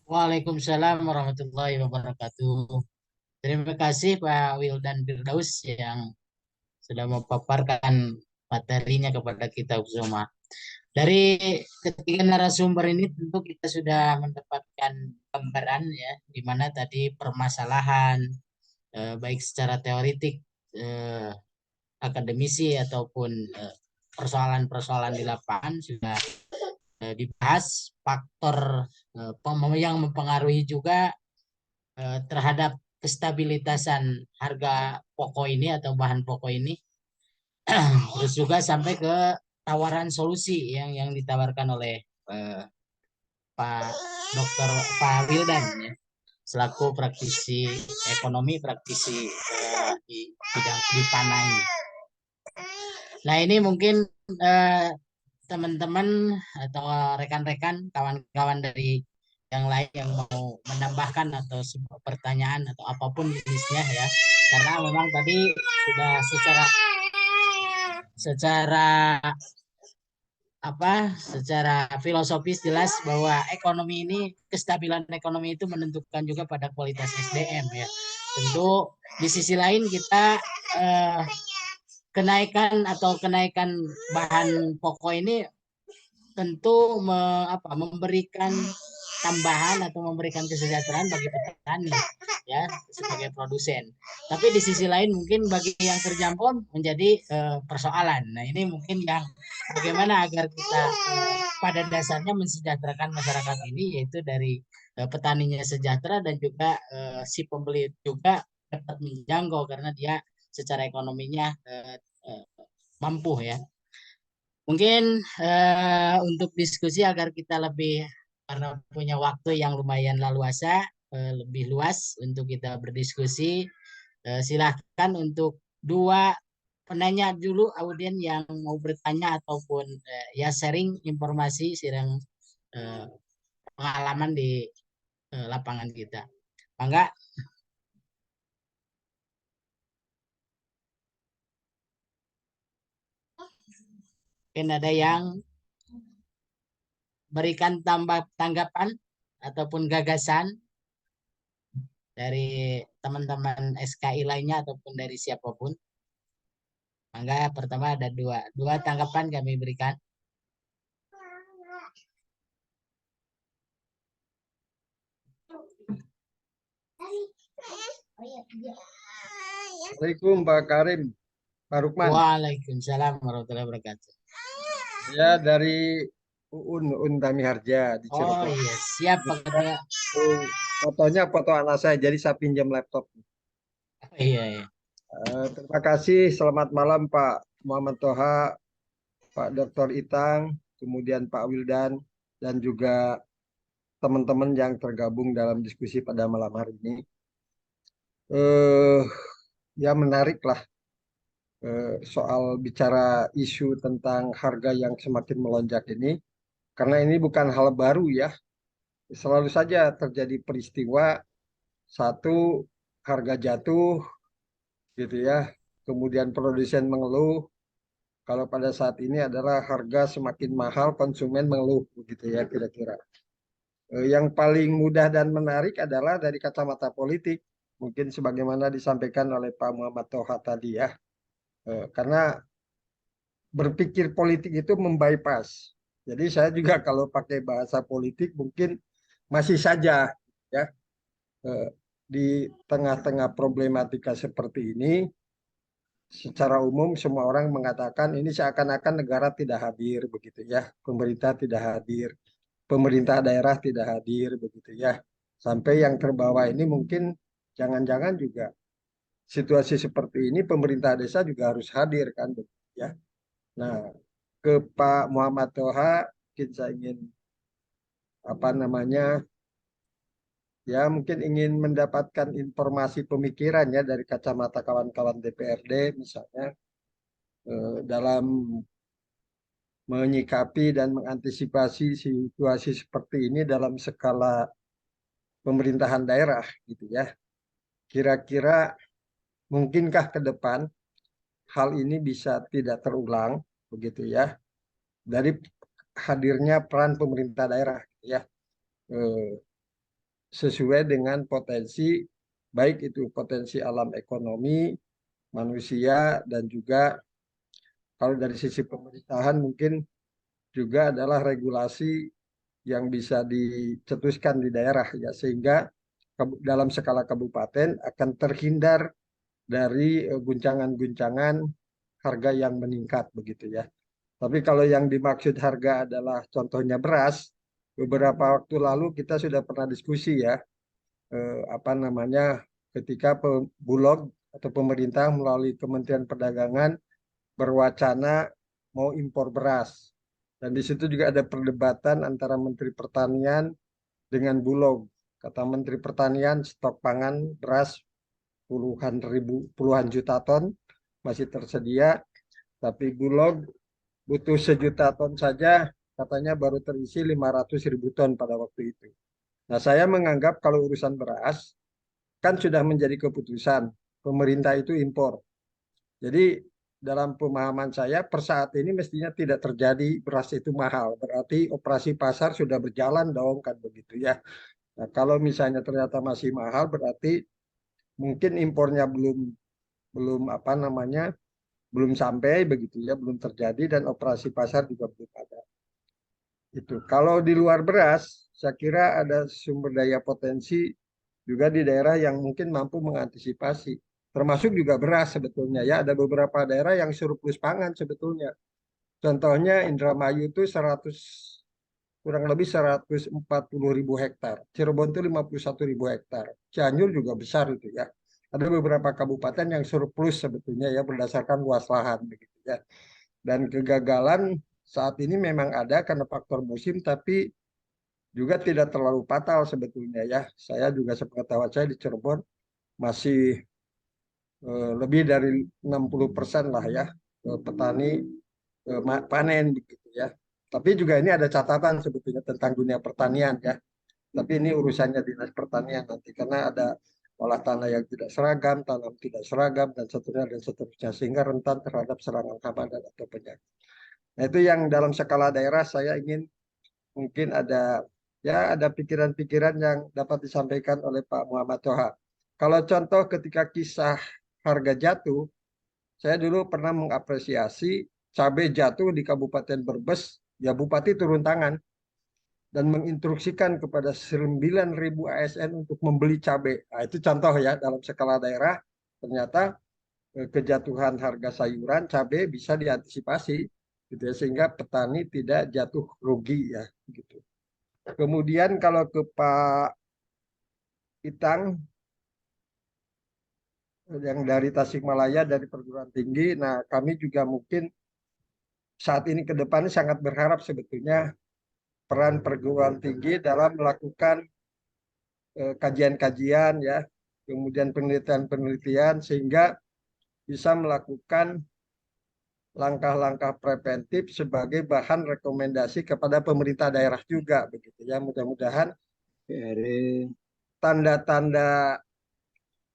Waalaikumsalam warahmatullahi wabarakatuh. Terima kasih Pak Wildan Firdaus yang sudah memaparkan materinya kepada kita semua. Dari ketiga narasumber ini tentu kita sudah mendapatkan gambaran ya, di mana tadi permasalahan baik secara teoritik akademisi ataupun persoalan-persoalan di lapangan sudah dibahas. Faktor yang mempengaruhi juga terhadap kestabilitasan harga pokok ini atau bahan pokok ini. Terus juga sampai ke tawaran solusi yang ditawarkan oleh Pak Dokter Pak Wildan ya, selaku praktisi ekonomi, praktisi di bidang di panah ini. Nah, ini mungkin teman-teman atau rekan-rekan, kawan-kawan dari yang lain yang mau menambahkan atau sebuah pertanyaan atau apapun jenisnya ya, karena memang tadi sudah secara filosofis jelas bahwa ekonomi ini, kestabilan ekonomi itu menentukan juga pada kualitas SDM ya. Tentu di sisi lain kita kenaikan bahan pokok ini tentu memberikan tambahan atau memberikan kesejahteraan bagi petani ya sebagai produsen. Tapi di sisi lain mungkin bagi yang terjangkau menjadi persoalan. Nah, ini mungkin yang bagaimana agar kita pada dasarnya mensejahterakan masyarakat ini, yaitu dari petaninya sejahtera dan juga si pembeli juga dapat menjangkau karena dia secara ekonominya mampu ya. Mungkin untuk diskusi agar kita lebih, karena punya waktu yang lumayan leluasa, lebih luas untuk kita berdiskusi, silahkan untuk dua penanya dulu, audien yang mau bertanya ataupun ya sharing informasi, sharing pengalaman di lapangan kita. Mangga. Mungkin ada yang berikan tanggapan ataupun gagasan dari teman-teman SKI lainnya ataupun dari siapapun. Mangga, pertama ada dua tanggapan kami berikan. Assalamualaikum Pak Karim, Pak Rukman. Waalaikumsalam warahmatullahi wabarakatuh. Ya, dari UUN Tami Harja di Oh Cirebon. iya, siap Pak Ketua. Fotonya foto anak saya, jadi saya pinjam laptop. Oh, iya. Terima kasih, selamat malam Pak Muhammad Toha, Pak Dr. Itang, kemudian Pak Wildan, dan juga teman-teman yang tergabung dalam diskusi pada malam hari ini. Ya, menarik lah soal bicara isu tentang harga yang semakin melonjak ini, karena ini bukan hal baru ya. Selalu saja terjadi peristiwa satu, harga jatuh gitu ya, kemudian produsen mengeluh. Kalau pada saat ini adalah harga semakin mahal, konsumen mengeluh begitu ya kira-kira. Yang paling mudah dan menarik adalah dari kacamata politik, mungkin sebagaimana disampaikan oleh Pak Muhammad Toha tadi ya. Karena berpikir politik itu membypass. Jadi saya juga kalau pakai bahasa politik mungkin masih saja ya di tengah-tengah problematika seperti ini, secara umum semua orang mengatakan ini seakan-akan negara tidak hadir begitu ya, pemerintah tidak hadir, pemerintah daerah tidak hadir begitu ya. Sampai yang terbawa ini mungkin jangan-jangan juga situasi seperti ini pemerintah desa juga harus hadir kan begitu ya. Nah, ke Pak Muhammad Toha, mungkin saya ingin apa namanya, ya mungkin ingin mendapatkan informasi pemikiran ya dari kacamata kawan-kawan DPRD misalnya dalam menyikapi dan mengantisipasi situasi seperti ini dalam skala pemerintahan daerah gitu ya. Kira-kira mungkinkah ke depan hal ini bisa tidak terulang begitu ya dari hadirnya peran pemerintah daerah gitu ya. Sesuai dengan potensi baik itu potensi alam ekonomi manusia dan juga kalau dari sisi pemerintahan mungkin juga adalah regulasi yang bisa dicetuskan di daerah ya sehingga dalam skala kabupaten akan terhindar dari guncangan-guncangan harga yang meningkat begitu ya. Tapi kalau yang dimaksud harga adalah contohnya beras, beberapa waktu lalu kita sudah pernah diskusi ya apa namanya ketika Bulog atau pemerintah melalui Kementerian Perdagangan berwacana mau impor beras. Dan di situ juga ada perdebatan antara Menteri Pertanian dengan Bulog. Kata Menteri Pertanian stok pangan beras puluhan juta ton masih tersedia, tapi Bulog butuh 1 juta ton saja, katanya baru terisi 500.000 ton pada waktu itu. Nah, saya menganggap kalau urusan beras kan sudah menjadi keputusan pemerintah itu impor. Jadi dalam pemahaman saya per saat ini mestinya tidak terjadi beras itu mahal. Berarti operasi pasar sudah berjalan dong kan begitu ya. Nah, kalau misalnya ternyata masih mahal berarti mungkin impornya belum apa namanya belum sampai begitu ya, belum terjadi dan operasi pasar juga belum ada. Itu. Kalau di luar beras, saya kira ada sumber daya potensi juga di daerah yang mungkin mampu mengantisipasi. Termasuk juga beras sebetulnya ya. Ada beberapa daerah yang surplus pangan sebetulnya. Contohnya Indramayu itu kurang lebih 140.000 hektar. Cirebon itu 51.000 hektar. Cianjur juga besar itu ya. Ada beberapa kabupaten yang surplus sebetulnya ya berdasarkan luas lahan begitu ya. Dan kegagalan saat ini memang ada karena faktor musim tapi juga tidak terlalu fatal sebetulnya ya. Saya juga sepengetahuan saya di Cirebon masih lebih dari 60% lah ya petani panen begitu ya. Tapi juga ini ada catatan sebetulnya tentang dunia pertanian ya. Tapi ini urusannya dinas pertanian nanti karena ada olah tanah yang tidak seragam, tanam tidak seragam dan seterusnya sehingga rentan terhadap serangan hama dan atau penyakit. Nah itu yang dalam skala daerah saya ingin mungkin ada ya ada pikiran-pikiran yang dapat disampaikan oleh Pak Muhammad Toha. Kalau contoh ketika kisah harga jatuh, saya dulu pernah mengapresiasi cabai jatuh di Kabupaten Brebes, ya Bupati turun tangan dan menginstruksikan kepada 9.000 ASN untuk membeli cabai. Nah, itu contoh ya dalam skala daerah ternyata kejatuhan harga sayuran cabai bisa diantisipasi gitu ya sehingga petani tidak jatuh rugi ya gitu. Kemudian kalau ke Pak Itang yang dari Tasikmalaya dari perguruan tinggi, nah kami juga mungkin saat ini ke depan sangat berharap sebetulnya peran perguruan tinggi dalam melakukan kajian-kajian ya, kemudian penelitian-penelitian sehingga bisa melakukan langkah-langkah preventif sebagai bahan rekomendasi kepada pemerintah daerah juga begitu ya. Mudah-mudahan tanda-tanda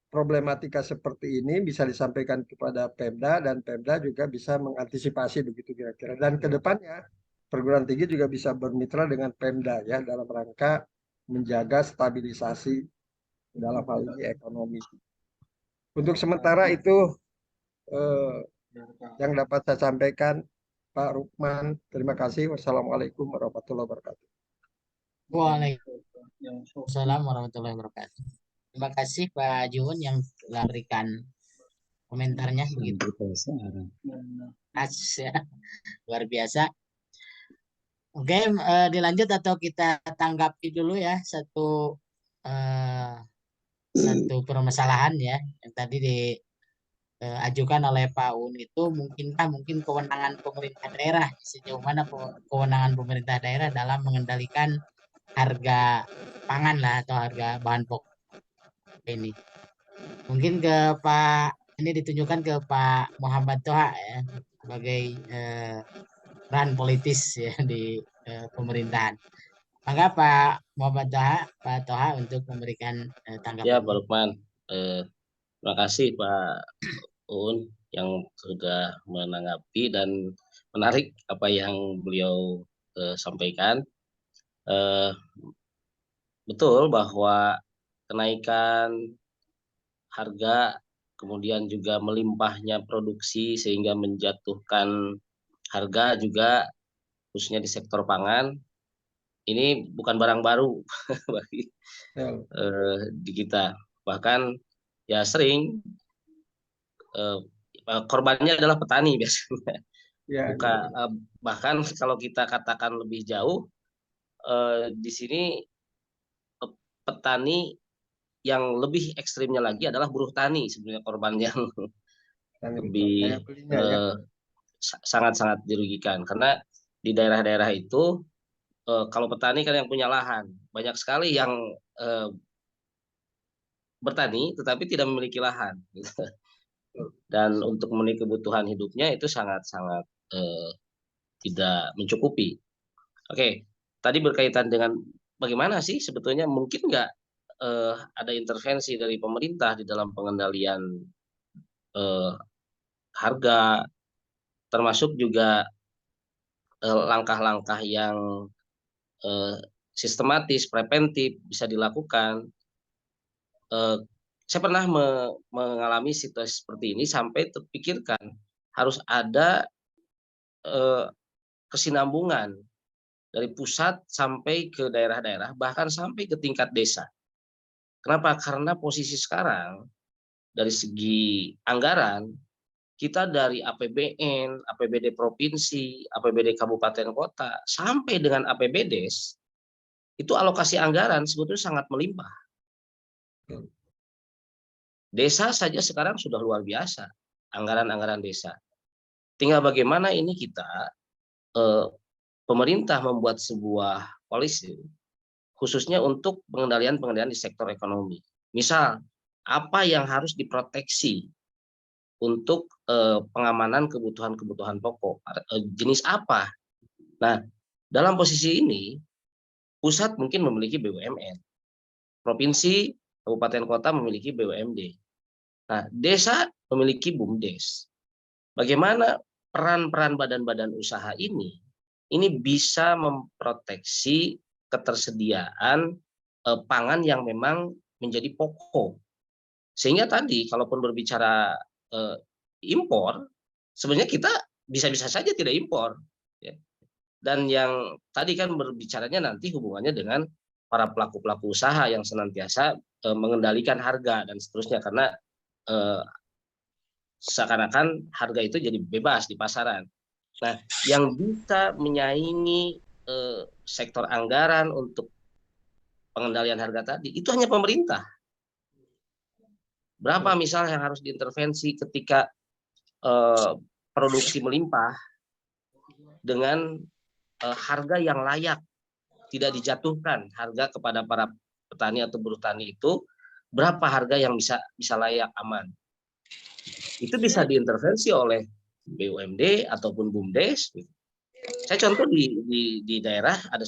problematika seperti ini bisa disampaikan kepada Pemda dan Pemda juga bisa mengantisipasi begitu kira-kira. Dan ke depannya perguruan tinggi juga bisa bermitra dengan Pemda ya dalam rangka menjaga stabilisasi dalam hal ini ekonomi. Untuk sementara itu yang dapat saya sampaikan Pak Rukman. Terima kasih. Wassalamualaikum warahmatullahi wabarakatuh. Waalaikumsalam warahmatullahi wabarakatuh. Terima kasih Pak Jun yang telah berikan komentarnya begitu. Ya. Luar biasa. Oke, dilanjut atau kita tanggapi dulu ya satu permasalahan ya yang tadi ajukan oleh Pak Un itu mungkin kewenangan pemerintah daerah, sejauh mana kewenangan pemerintah daerah dalam mengendalikan harga pangan lah atau harga bahan pokok ini. Mungkin ke Pak, ini ditunjukkan ke Pak Muhammad Toha ya, sebagai peran politis ya di pemerintahan. Maka Pak Muhammad Toha, Pak Toha untuk memberikan Ya, tanggapan. Pak Lukman. Terima kasih Pak Un yang sudah menanggapi dan menarik apa yang beliau sampaikan. Betul bahwa kenaikan harga, kemudian juga melimpahnya produksi sehingga menjatuhkan harga juga khususnya di sektor pangan, ini bukan barang baru bagi di kita. Bahkan ya sering korbannya adalah petani biasanya. Ya, Bahkan kalau kita katakan lebih jauh, di sini petani yang lebih ekstrimnya lagi adalah buruh tani sebenarnya korban yang lebih sangat-sangat dirugikan, karena di daerah-daerah itu kalau petani kan yang punya lahan banyak sekali yang bertani tetapi tidak memiliki lahan dan untuk memenuhi kebutuhan hidupnya itu sangat-sangat tidak mencukupi. Oke, tadi berkaitan dengan bagaimana sih sebetulnya mungkin nggak ada intervensi dari pemerintah di dalam pengendalian harga, termasuk juga langkah-langkah yang sistematis, preventif bisa dilakukan. Saya pernah mengalami situasi seperti ini sampai terpikirkan harus ada kesinambungan dari pusat sampai ke daerah-daerah, bahkan sampai ke tingkat desa. Kenapa? Karena posisi sekarang dari segi anggaran, kita dari APBN, APBD provinsi, APBD kabupaten kota, sampai dengan APBDes, itu alokasi anggaran sebetulnya sangat melimpah. Desa saja sekarang sudah luar biasa, anggaran-anggaran desa. Tinggal bagaimana ini kita, pemerintah membuat sebuah polisi, khususnya untuk pengendalian di sektor ekonomi. Misal, apa yang harus diproteksi untuk pengamanan kebutuhan-kebutuhan pokok, jenis apa. Nah, dalam posisi ini, pusat mungkin memiliki BUMN, provinsi, kabupaten kota memiliki BUMD. Nah, desa memiliki BUMDes. Bagaimana peran-peran badan-badan usaha ini bisa memproteksi ketersediaan pangan yang memang menjadi pokok. Sehingga tadi, kalaupun berbicara impor, sebenarnya kita bisa-bisa saja tidak impor. Ya. Dan yang tadi kan berbicaranya nanti hubungannya dengan para pelaku-pelaku usaha yang senantiasa mengendalikan harga dan seterusnya, karena seakan-akan harga itu jadi bebas di pasaran. Nah, yang bisa menyaingi sektor anggaran untuk pengendalian harga tadi itu hanya pemerintah. Berapa misal yang harus diintervensi ketika produksi melimpah dengan harga yang layak, tidak dijatuhkan harga kepada para petani atau buruh tani itu, berapa harga yang bisa layak aman. Itu bisa diintervensi oleh BUMD ataupun BUMDes. Saya contoh di daerah ada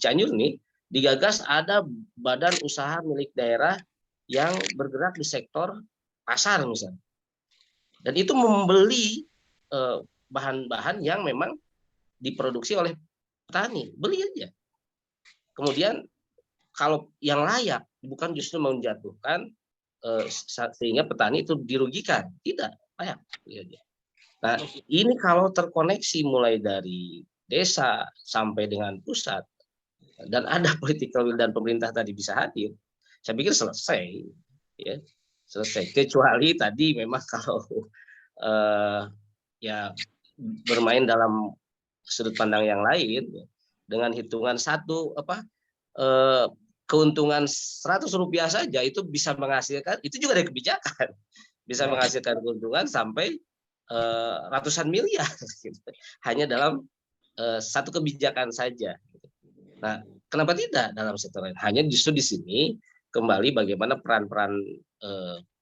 Cianjur nih, digagas ada badan usaha milik daerah yang bergerak di sektor pasar misalnya, dan itu membeli bahan-bahan yang memang diproduksi oleh petani, beli aja. Kemudian kalau yang layak, bukan justru menjatuhkan sehingga petani itu dirugikan, tidak layak. Nah, ini kalau terkoneksi mulai dari desa sampai dengan pusat, dan ada political will dan pemerintah tadi bisa hadir, saya pikir selesai, ya selesai. Kecuali tadi memang kalau ya bermain dalam sudut pandang yang lain, dengan hitungan keuntungan Rp100 saja itu bisa menghasilkan, itu juga ada kebijakan. bisa menghasilkan keuntungan sampai ratusan miliar gitu. Hanya dalam satu kebijakan saja. Nah, kenapa tidak dalam sektor lain? Hanya justru di sini kembali bagaimana peran-peran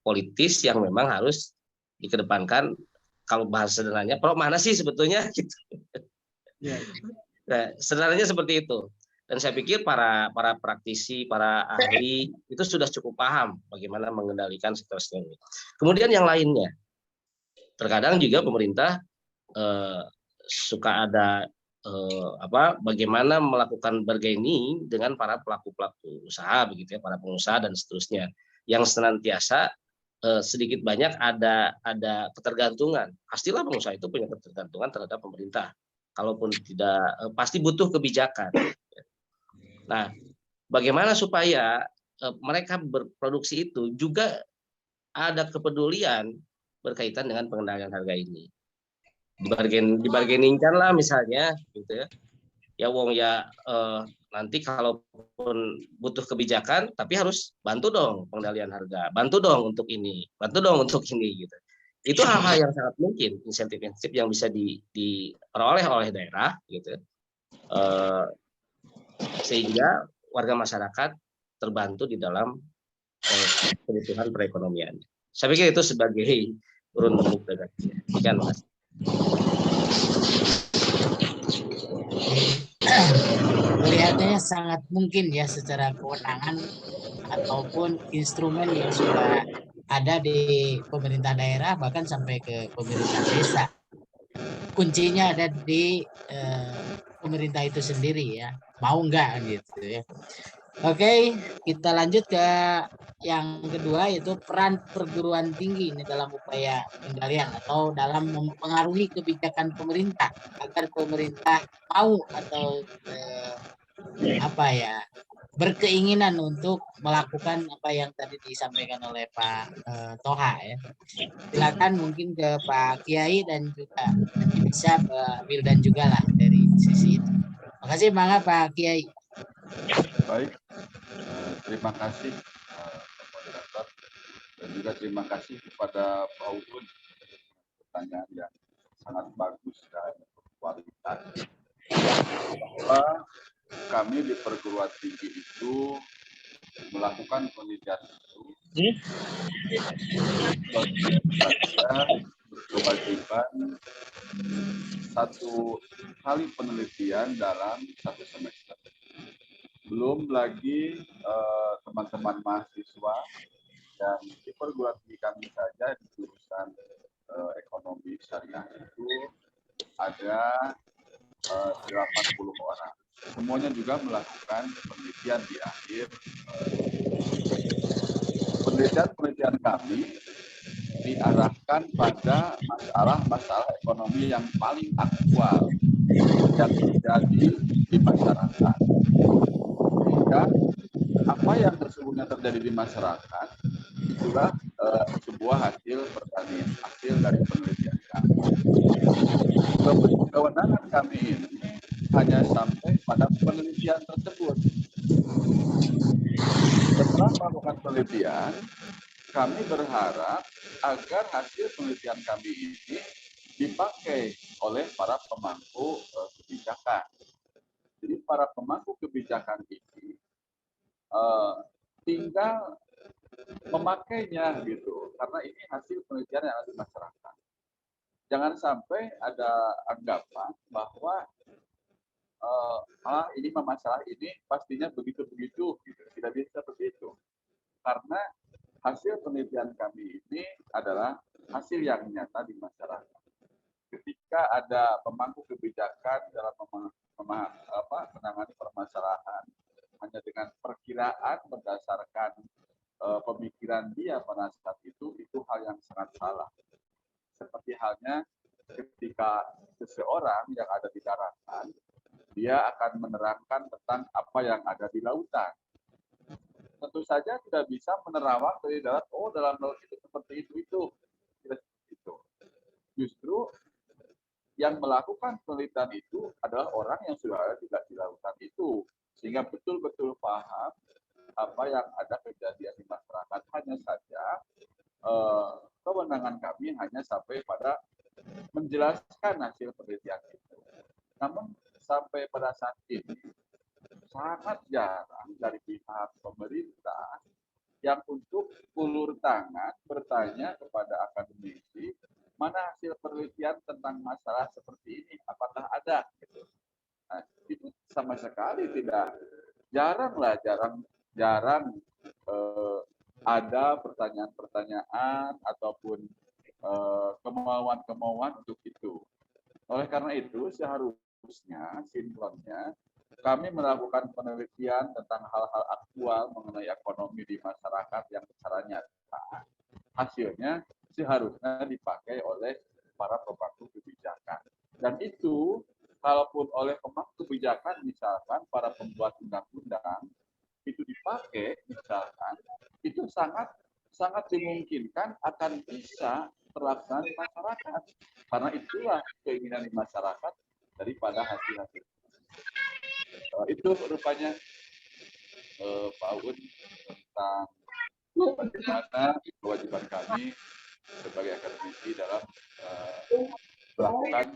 politis yang memang harus dikedepankan. Kalau bahasa sederhananya, pro mana sih sebetulnya? Gitu. Nah, sederhananya seperti itu. Dan saya pikir para praktisi, para ahli itu sudah cukup paham bagaimana mengendalikan sektor ini. Kemudian yang lainnya, terkadang juga pemerintah suka ada bagaimana melakukan bargaining dengan para pelaku usaha begitu ya, para pengusaha dan seterusnya, yang senantiasa sedikit banyak ada ketergantungan. Pastilah pengusaha itu punya ketergantungan terhadap pemerintah. Kalaupun tidak pasti butuh kebijakan. Nah, bagaimana supaya mereka berproduksi itu juga ada kepedulian berkaitan dengan pengendalian harga ini. Dibargainingkan lah misalnya gitu ya. Ya wong ya nanti kalaupun butuh kebijakan tapi harus bantu dong pengendalian harga, bantu dong untuk ini, bantu dong untuk ini gitu. Itu hal-hal yang sangat mungkin insentif-insentif yang bisa diperoleh oleh daerah gitu. Sehingga warga masyarakat terbantu di dalam kebutuhan perekonomian. Saya pikir itu sebagai urun bentuk delegasi. Demikian, Mas. Kelihatannya sangat mungkin ya secara kewenangan ataupun instrumen yang sudah ada di pemerintah daerah bahkan sampai ke pemerintah desa. Kuncinya ada di pemerintah itu sendiri ya, mau enggak gitu ya. Oke, kita lanjut ke yang kedua, yaitu peran perguruan tinggi ini dalam upaya pengendalian atau dalam mempengaruhi kebijakan pemerintah agar pemerintah mau atau berkeinginan untuk melakukan apa yang tadi disampaikan oleh Pak Toha ya. Silakan mungkin ke Pak Kiai dan juga bisa Pak Wildan juga lah dari sisi itu. Makasih banget Pak Kiai. Baik, terima kasih moderator dan juga terima kasih kepada Pak Uun, pertanyaan yang sangat bagus dan berkualitas. Bahwa kami di perguruan tinggi itu melakukan penelitian itu berkewajiban satu kali penelitian dalam satu semester. Belum lagi teman-teman mahasiswa yang di perguruan tinggi kami saja di jurusan ekonomi syariah itu ada 80 orang. Semuanya juga melakukan penelitian di akhir. Penelitian kami diarahkan pada masalah ekonomi yang paling aktual yang terjadi di masyarakat. Sehingga apa yang sesungguhnya terjadi di masyarakat itulah sebuah hasil pertanian, hasil dari penelitian kami. Kewenangan kami ini hanya sampai pada penelitian tersebut. Setelah melakukan penelitian, kami berharap agar hasil penelitian kami ini dipakai oleh para pemangku kebijakan. Jadi para pemangku kebijakan ini tinggal memakainya gitu, karena ini hasil penelitian yang ada di masyarakat. Jangan sampai ada anggapan bahwa ini masalah ini pastinya begitu-begitu, gitu. Tidak bisa begitu. Karena hasil penelitian kami ini adalah hasil yang nyata di masyarakat. Ketika ada pemangku kebijakan dalam menangani permasalahan hanya dengan perkiraan berdasarkan pemikiran dia pada saat itu hal yang sangat salah. Seperti halnya ketika seseorang yang ada di daratan, dia akan menerangkan tentang apa yang ada di lautan. Tentu saja tidak bisa menerawang dari darat, dalam laut itu seperti itu. Tidak seperti itu. Justru yang melakukan penelitian itu adalah orang yang sudah ada di lautan itu. Sehingga betul-betul paham apa yang ada kejadian di masyarakat. Hanya saja kewenangan kami hanya sampai pada menjelaskan hasil penelitian itu. Namun sampai pada saat ini sangat jarang dari pihak pemerintah yang untuk ulur tangan bertanya kepada akademisi mana hasil penelitian tentang masalah seperti ini, apakah ada gitu. Nah, itu sama sekali tidak, jarang ada pertanyaan-pertanyaan ataupun kemauan-kemauan untuk itu. Oleh karena itu seharusnya sinkronnya kami melakukan penelitian tentang hal-hal aktual mengenai ekonomi di masyarakat yang secara nyata hasilnya seharusnya dipakai oleh para pemangku kebijakan. Dan itu kalaupun oleh pemangku kebijakan misalkan para pembuat undang-undang itu dipakai misalkan, itu sangat dimungkinkan akan bisa terlaksana di masyarakat. Karena itulah keinginan di masyarakat daripada hasil-hasil. Itu rupanya Pak Aun tentang bagaimana kewajiban kami sebagai akademisi dalam melakukan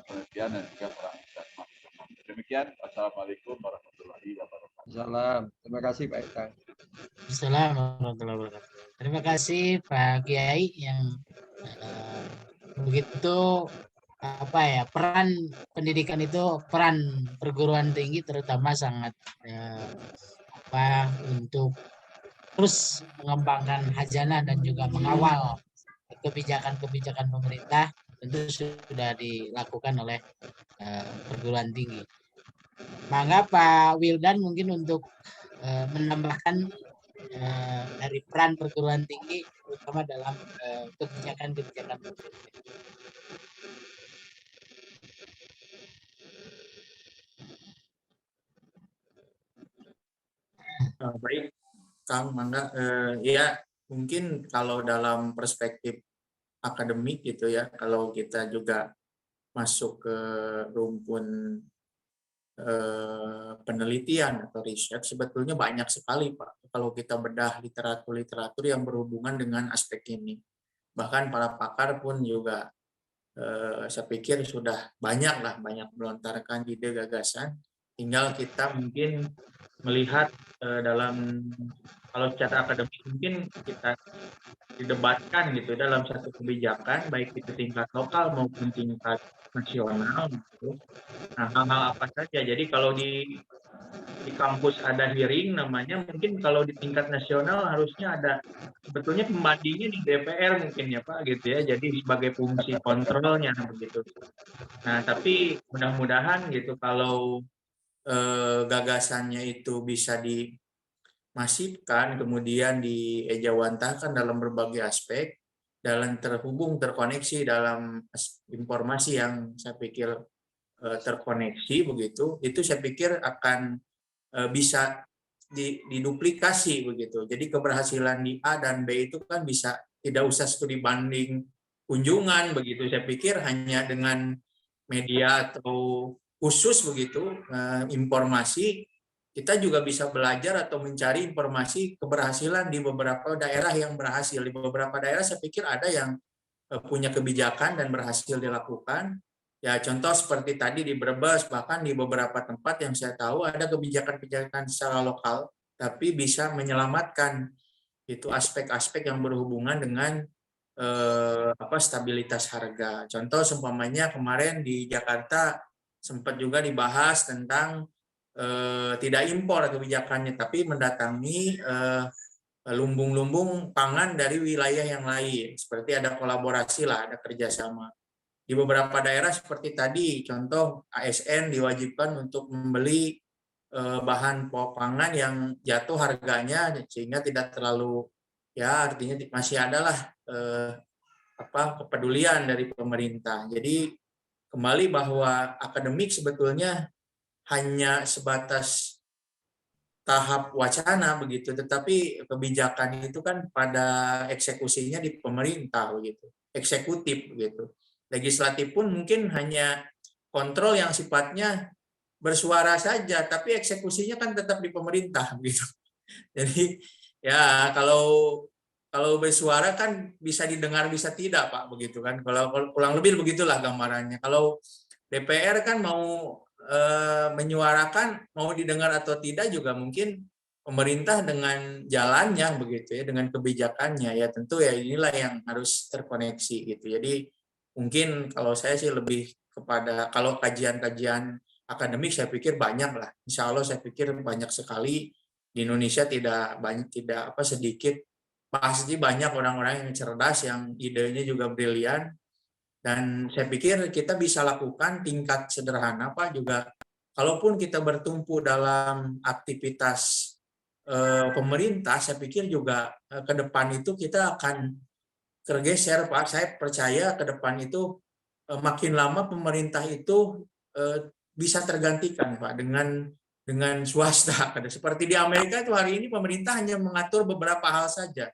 penelitian dan juga melakukan masukan. Demikian, Assalamualaikum warahmatullahi wabarakatuh. Salam. Terima kasih Pak Itang. Assalamualaikum warahmatullahi wabarakatuh. Terima kasih Pak Kiai yang begitu peran pendidikan itu, peran perguruan tinggi terutama sangat untuk terus mengembangkan hajana dan juga mengawal kebijakan-kebijakan pemerintah tentu sudah dilakukan oleh perguruan tinggi. Mangga Pak Wildan mungkin untuk menambahkan dari peran perguruan tinggi terutama dalam kebijakan-kebijakan pemerintah. Baik, Kang Mangga, ya mungkin kalau dalam perspektif akademik gitu ya, kalau kita juga masuk ke rumpun penelitian atau riset, sebetulnya banyak sekali Pak. Kalau kita bedah literatur-literatur yang berhubungan dengan aspek ini, bahkan para pakar pun juga saya pikir sudah banyak melontarkan ide gagasan. Tinggal kita mungkin melihat dalam, kalau secara akademik mungkin kita didebatkan gitu dalam satu kebijakan, baik itu tingkat lokal maupun tingkat nasional gitu. Nah, hal-hal apa saja. Jadi kalau di kampus ada hearing namanya, mungkin kalau di tingkat nasional harusnya ada sebetulnya pembandingnya di DPR mungkin ya Pak gitu ya. Jadi sebagai fungsi kontrolnya begitu. Nah, tapi mudah-mudahan gitu kalau gagasannya itu bisa dimasifkan, kemudian diejawantahkan dalam berbagai aspek, dalam terkoneksi dalam informasi yang saya pikir terkoneksi begitu, itu saya pikir akan bisa diduplikasi begitu. Jadi keberhasilan di A dan B itu kan bisa tidak usah studi banding kunjungan begitu. Saya pikir hanya dengan media atau khusus begitu informasi, kita juga bisa belajar atau mencari informasi keberhasilan di beberapa daerah yang berhasil. Di beberapa daerah saya pikir ada yang punya kebijakan dan berhasil dilakukan. Ya contoh seperti tadi di Brebes, bahkan di beberapa tempat yang saya tahu ada kebijakan-kebijakan secara lokal, tapi bisa menyelamatkan itu aspek-aspek yang berhubungan dengan stabilitas harga. Contoh seumpamanya kemarin di Jakarta sempat juga dibahas tentang tidak impor kebijakannya, tapi mendatangi lumbung-lumbung pangan dari wilayah yang lain. Seperti ada kolaborasi lah, ada kerjasama. Di beberapa daerah seperti tadi, contoh ASN diwajibkan untuk membeli bahan pokok pangan yang jatuh harganya sehingga tidak terlalu, ya artinya masih adalah kepedulian dari pemerintah. Jadi kembali bahwa akademik sebetulnya hanya sebatas tahap wacana begitu, tetapi kebijakan itu kan pada eksekusinya di pemerintah begitu, eksekutif begitu. Legislatif pun mungkin hanya kontrol yang sifatnya bersuara saja, tapi eksekusinya kan tetap di pemerintah begitu. Jadi ya kalau kalau bersuara kan bisa didengar bisa tidak Pak, begitu kan. Kalau kurang lebih begitulah gambarannya. Kalau DPR kan mau menyuarakan, mau didengar atau tidak juga mungkin pemerintah dengan jalannya begitu ya, dengan kebijakannya ya, tentu ya inilah yang harus terkoneksi gitu. Jadi mungkin kalau saya sih lebih kepada, kalau kajian-kajian akademik saya pikir banyak lah. Insya Allah saya pikir banyak sekali di Indonesia, tidak sedikit, pasti banyak orang-orang yang cerdas, yang idenya juga brilian, dan saya pikir kita bisa lakukan tingkat sederhana Pak juga. Kalaupun kita bertumpu dalam aktivitas pemerintah, saya pikir juga ke depan itu kita akan tergeser Pak. Saya percaya ke depan itu makin lama pemerintah itu bisa tergantikan Pak dengan swasta. Seperti di Amerika itu hari ini pemerintah hanya mengatur beberapa hal saja.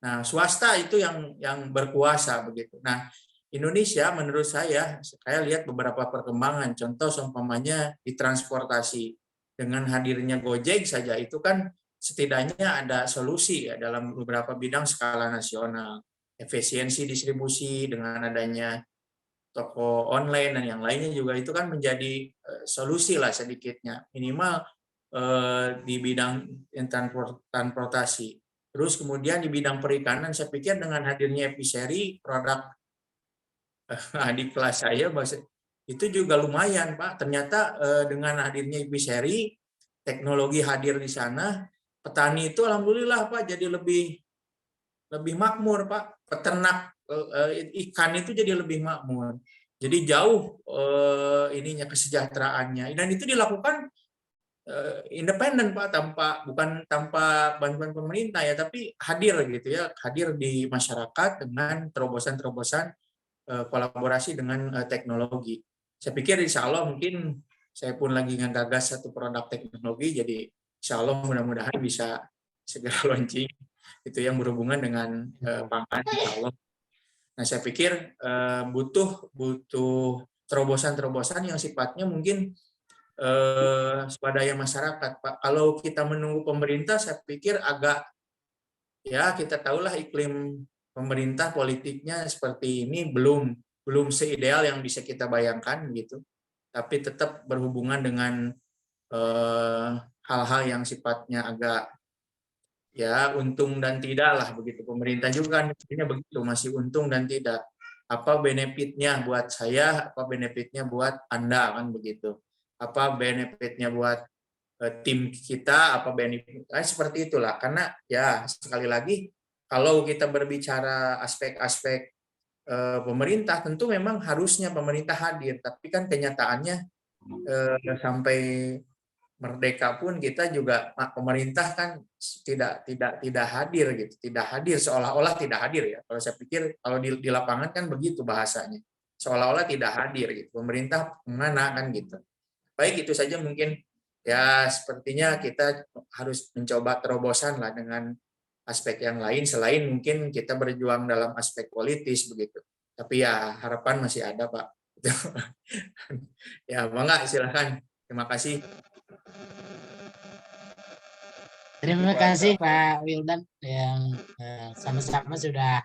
Nah, swasta itu yang berkuasa begitu. Nah, Indonesia menurut saya lihat beberapa perkembangan. Contoh seumpamanya di transportasi, dengan hadirnya Gojek saja itu kan setidaknya ada solusi ya dalam beberapa bidang skala nasional. Efisiensi distribusi dengan adanya toko online dan yang lainnya juga itu kan menjadi solusi lah sedikitnya, minimal di bidang transportasi. Terus kemudian di bidang perikanan, saya pikir dengan hadirnya Episeri, produk adik kelas saya, itu juga lumayan Pak. Ternyata dengan hadirnya Episeri, teknologi hadir di sana, petani itu alhamdulillah Pak jadi lebih makmur Pak. Peternak ikan itu jadi lebih makmur. Jadi jauh ininya kesejahteraannya. Dan itu dilakukan independen Pak, bukan tanpa bantuan pemerintah ya, tapi hadir gitu ya, hadir di masyarakat dengan terobosan-terobosan kolaborasi dengan teknologi. Saya pikir insya Allah mungkin saya pun lagi ngegagas satu produk teknologi, jadi insya Allah mudah-mudahan bisa segera launching itu yang berhubungan dengan pangan insya Allah. Nah saya pikir butuh terobosan-terobosan yang sifatnya mungkin swadaya masyarakat Pak. Kalau kita menunggu pemerintah, saya pikir agak, ya kita tahulah iklim pemerintah politiknya seperti ini, belum seideal yang bisa kita bayangkan gitu. Tapi tetap berhubungan dengan hal-hal yang sifatnya agak ya untung dan tidak lah begitu. Pemerintah juga kan begitu, masih untung dan tidak. Apa benefitnya buat saya, apa benefitnya buat Anda kan begitu. Apa benefitnya buat tim kita, apa benefit seperti itulah. Karena ya sekali lagi kalau kita berbicara aspek-aspek pemerintah, tentu memang harusnya pemerintah hadir, tapi kan kenyataannya sampai merdeka pun kita juga pemerintah kan tidak hadir gitu, tidak hadir, seolah-olah tidak hadir ya. Kalau saya pikir kalau di lapangan kan begitu bahasanya, seolah-olah tidak hadir gitu. Pemerintah mana kan gitu. Baik, itu saja mungkin ya, sepertinya kita harus mencoba terobosan lah dengan aspek yang lain selain mungkin kita berjuang dalam aspek politis begitu. Tapi ya harapan masih ada Pak. Ya bangga, silakan. Terima kasih. Terima kasih Pak Wildan yang sama-sama sudah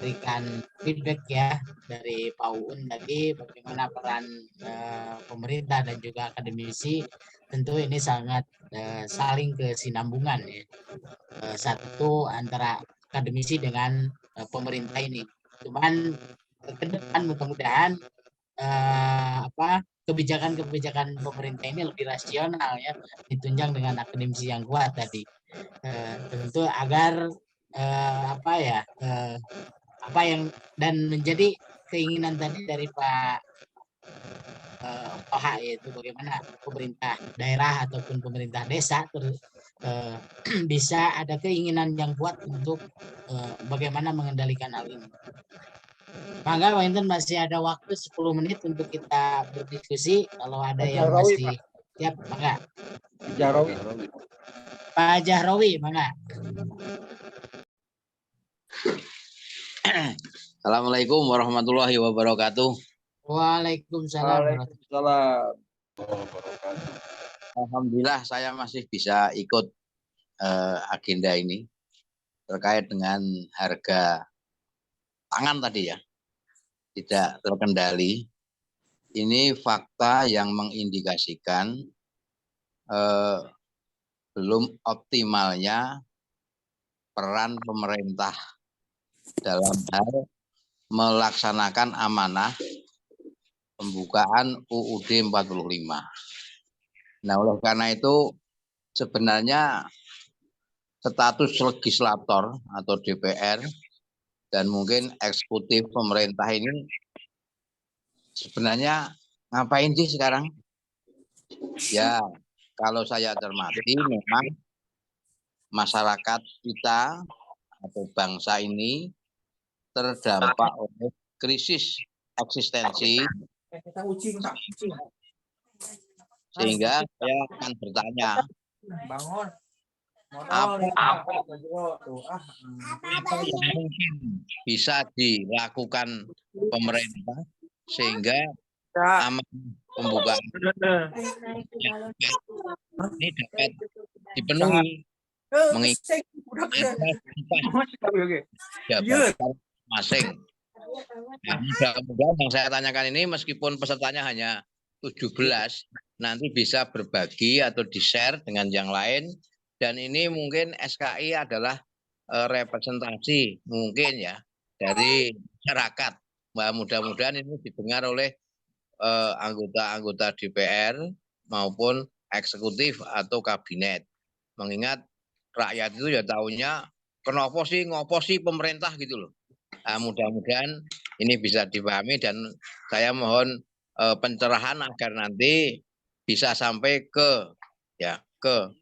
berikan feedback ya dari Pak Uun tadi, bagaimana peran pemerintah dan juga akademisi. Tentu ini sangat saling kesinambungan ya, satu antara akademisi dengan pemerintah ini. Cuman ke depan mudah-mudahan kebijakan-kebijakan pemerintah ini lebih rasional ya, ditunjang dengan akademisi yang kuat tadi. Tentu agar apa yang dan menjadi keinginan tadi dari Pak OH, yaitu bagaimana pemerintah daerah ataupun pemerintah desa bisa ada keinginan yang kuat untuk bagaimana mengendalikan hal ini. Maka Pak Inten masih ada waktu 10 menit untuk kita berdiskusi. Kalau ada yang masih siap, maka. Jarawi. Pak Jahrawi, maka. Assalamualaikum warahmatullahi wabarakatuh. Waalaikumsalam. Alhamdulillah saya masih bisa ikut agenda ini. terkait dengan harga pangan tadi ya, tidak terkendali. Ini fakta yang mengindikasikan belum optimalnya peran pemerintah dalam hal melaksanakan amanah pembukaan UUD 45. Nah, oleh karena itu sebenarnya status legislator atau DPR dan mungkin eksekutif pemerintah ini sebenarnya ngapain sih sekarang? Ya, kalau saya cermati memang masyarakat kita atau bangsa ini terdampak oleh krisis eksistensi, sehingga saya akan bertanya, apa yang mungkin bisa dilakukan pemerintah sehingga amanah pembukaan ini dapat dipenuhi, mengingat jabatan masing. Nah, mudah-mudahan yang saya tanyakan ini meskipun pesertanya hanya 17, nanti bisa berbagi atau di-share dengan yang lain. Dan ini mungkin SKI adalah representasi mungkin ya dari masyarakat. Mudah-mudahan ini didengar oleh anggota-anggota DPR maupun eksekutif atau kabinet. Mengingat rakyat itu ya tahunya kenapa sih ngopo sih pemerintah gitu loh. Nah, mudah-mudahan ini bisa dipahami dan saya mohon pencerahan agar nanti bisa sampai ke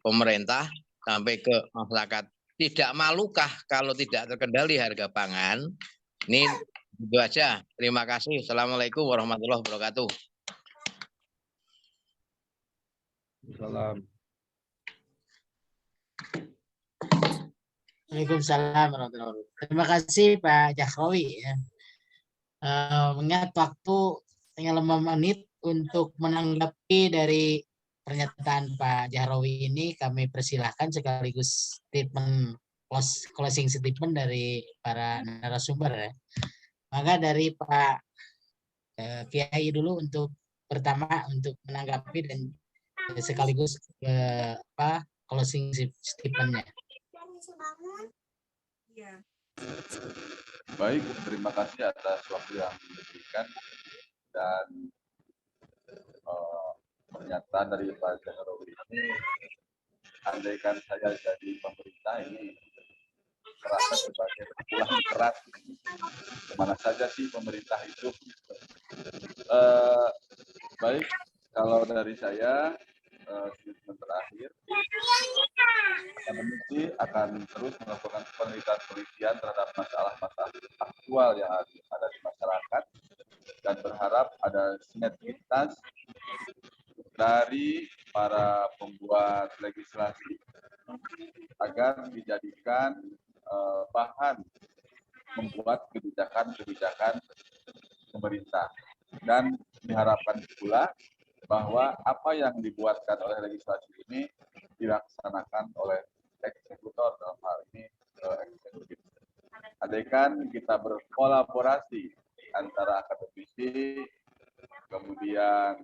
pemerintah, sampai ke masyarakat. Tidak malukah kalau tidak terkendali harga pangan? Ini itu aja. Terima kasih. Assalamualaikum warahmatullahi wabarakatuh. Salam. Waalaikumsalam warahmatullahi wabarakatuh. Terima kasih Pak Jahrawi ya. Mengingat waktu tinggal 5 menit untuk menanggapi dari pernyataan Pak Jahrawi ini, kami persilahkan sekaligus statement closing statement dari para narasumber ya. Maka dari Pak Kiai dulu untuk pertama untuk menanggapi dan sekaligus closing statementnya. Baik, terima kasih atas waktu yang diberikan dan pernyataan dari Pak Jahrawi ini. Andaikan saya jadi pemerintah ini terasa sebagai pukulan keras. Kemana saja sih pemerintah itu? Baik, kalau dari saya statement terakhir, Akademisi akan terus melakukan penelitian terhadap masalah-masalah aktual yang ada di masyarakat dan berharap ada sinergitas dari para pembuat legislasi agar dijadikan bahan membuat kebijakan-kebijakan pemerintah. Dan diharapkan pula bahwa apa yang dibuatkan oleh legislasi ini dilaksanakan oleh eksekutor, dalam hal ini eksekutif. Andaikan kita berkolaborasi antara akademisi, kemudian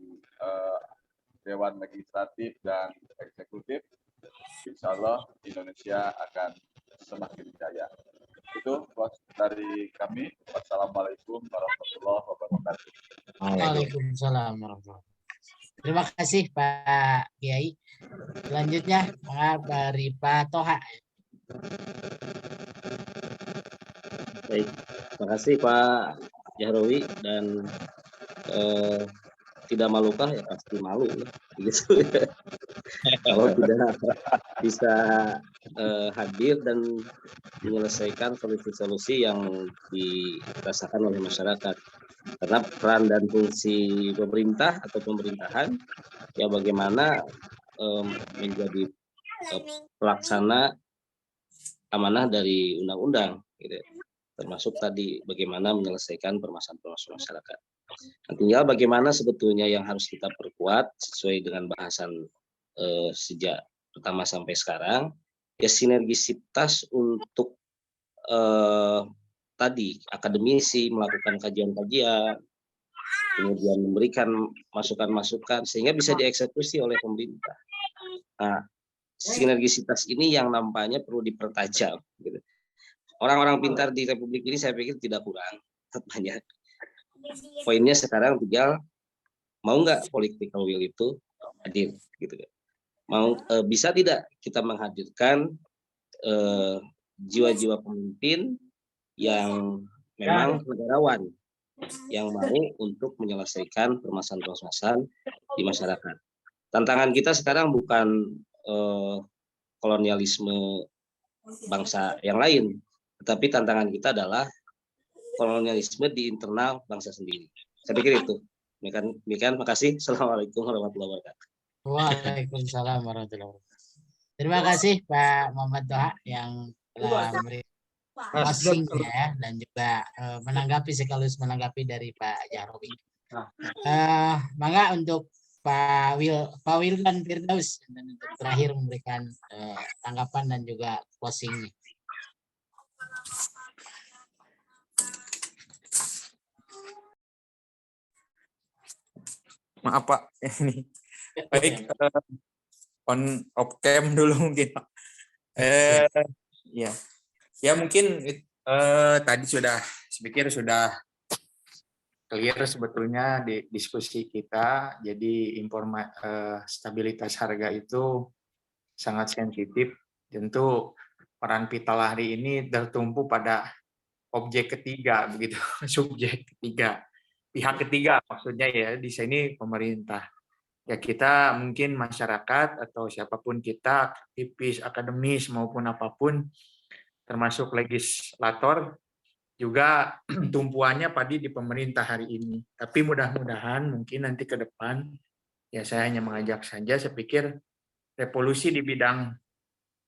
Dewan Legislatif dan Eksekutif, insya Allah Indonesia akan semakin jaya. Itu dari kami. Wassalamualaikum warahmatullahi wabarakatuh. Waalaikumsalam warahmatullahi wabarakatuh. Terima kasih Pak Kiai. Selanjutnya dari Pak Toha. Baik, terima kasih Pak Jahrawi dan tidak malukah ya pasti malu ya, gitu ya. Kalau tidak bisa hadir dan menyelesaikan solusi-solusi yang dirasakan oleh masyarakat. Karena peran dan fungsi pemerintah atau pemerintahan ya bagaimana menjadi pelaksana amanah dari undang-undang, gitu. Termasuk tadi bagaimana menyelesaikan permasalahan-permasalahan masyarakat. Nah, tinggal bagaimana sebetulnya yang harus kita perkuat sesuai dengan bahasan sejak pertama sampai sekarang, ya sinergisitas untuk tadi akademisi melakukan kajian-kajian, kemudian memberikan masukan-masukan sehingga bisa dieksekusi oleh pemerintah. Nah, sinergisitas ini yang nampaknya perlu dipertajam. Gitu. Orang-orang pintar di Republik ini saya pikir tidak kurang, banyak. Poinnya sekarang tinggal mau nggak political will itu hadir, gitu. Mau bisa tidak kita menghadirkan jiwa-jiwa pemimpin yang memang negarawan, yang mau untuk menyelesaikan permasalahan-permasalahan di masyarakat. Tantangan kita sekarang bukan kolonialisme bangsa yang lain, tetapi tantangan kita adalah kolonialisme di internal bangsa sendiri. Saya pikir itu. Demikian, makasih. Assalamualaikum warahmatullahi wabarakatuh. Waalaikumsalam warahmatullahi wabarakatuh. Terima kasih Pak Muhammad Toha yang telah memberi closing ya, dan juga menanggapi sekaligus menanggapi dari Pak Jarowi. Mangga untuk Pak Wildan Firdaus untuk terakhir memberikan tanggapan dan juga closingnya. Maaf Pak, ini baik on off cam dulu mungkin Pak. Ya mungkin tadi sudah saya sudah clear sebetulnya di diskusi kita. Jadi stabilitas harga itu sangat sensitif. Tentu peran vital hari ini tertumpu pada objek ketiga begitu, subjek ketiga. Pihak ketiga maksudnya ya di sini pemerintah. Ya kita mungkin masyarakat atau siapapun kita, aktivis, akademis maupun apapun, termasuk legislator juga tumpuannya di pemerintah hari ini. Tapi mudah-mudahan mungkin nanti ke depan, ya saya hanya mengajak saja, saya pikir revolusi di bidang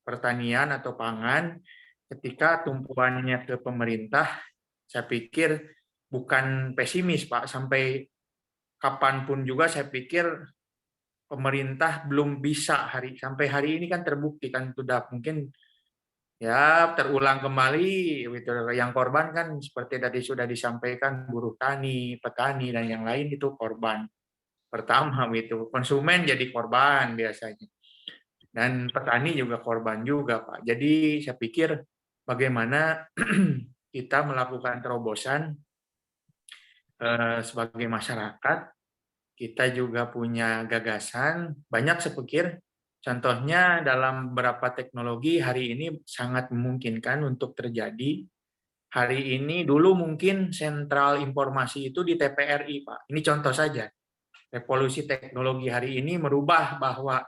pertanian atau pangan, ketika tumpuannya ke pemerintah, saya pikir bukan pesimis Pak, sampai kapanpun juga saya pikir pemerintah belum bisa sampai hari ini kan terbukti kan sudah mungkin ya terulang kembali gitu. Yang korban kan seperti tadi sudah disampaikan buruh tani, petani dan yang lain itu korban pertama itu. Konsumen jadi korban biasanya. Dan petani juga korban juga Pak. Jadi saya pikir bagaimana kita melakukan terobosan sebagai masyarakat, kita juga punya gagasan, banyak saya pikir, contohnya dalam beberapa teknologi hari ini sangat memungkinkan untuk terjadi. Hari ini dulu mungkin sentral informasi itu di TPRI, Pak. Ini contoh saja. Revolusi teknologi hari ini merubah bahwa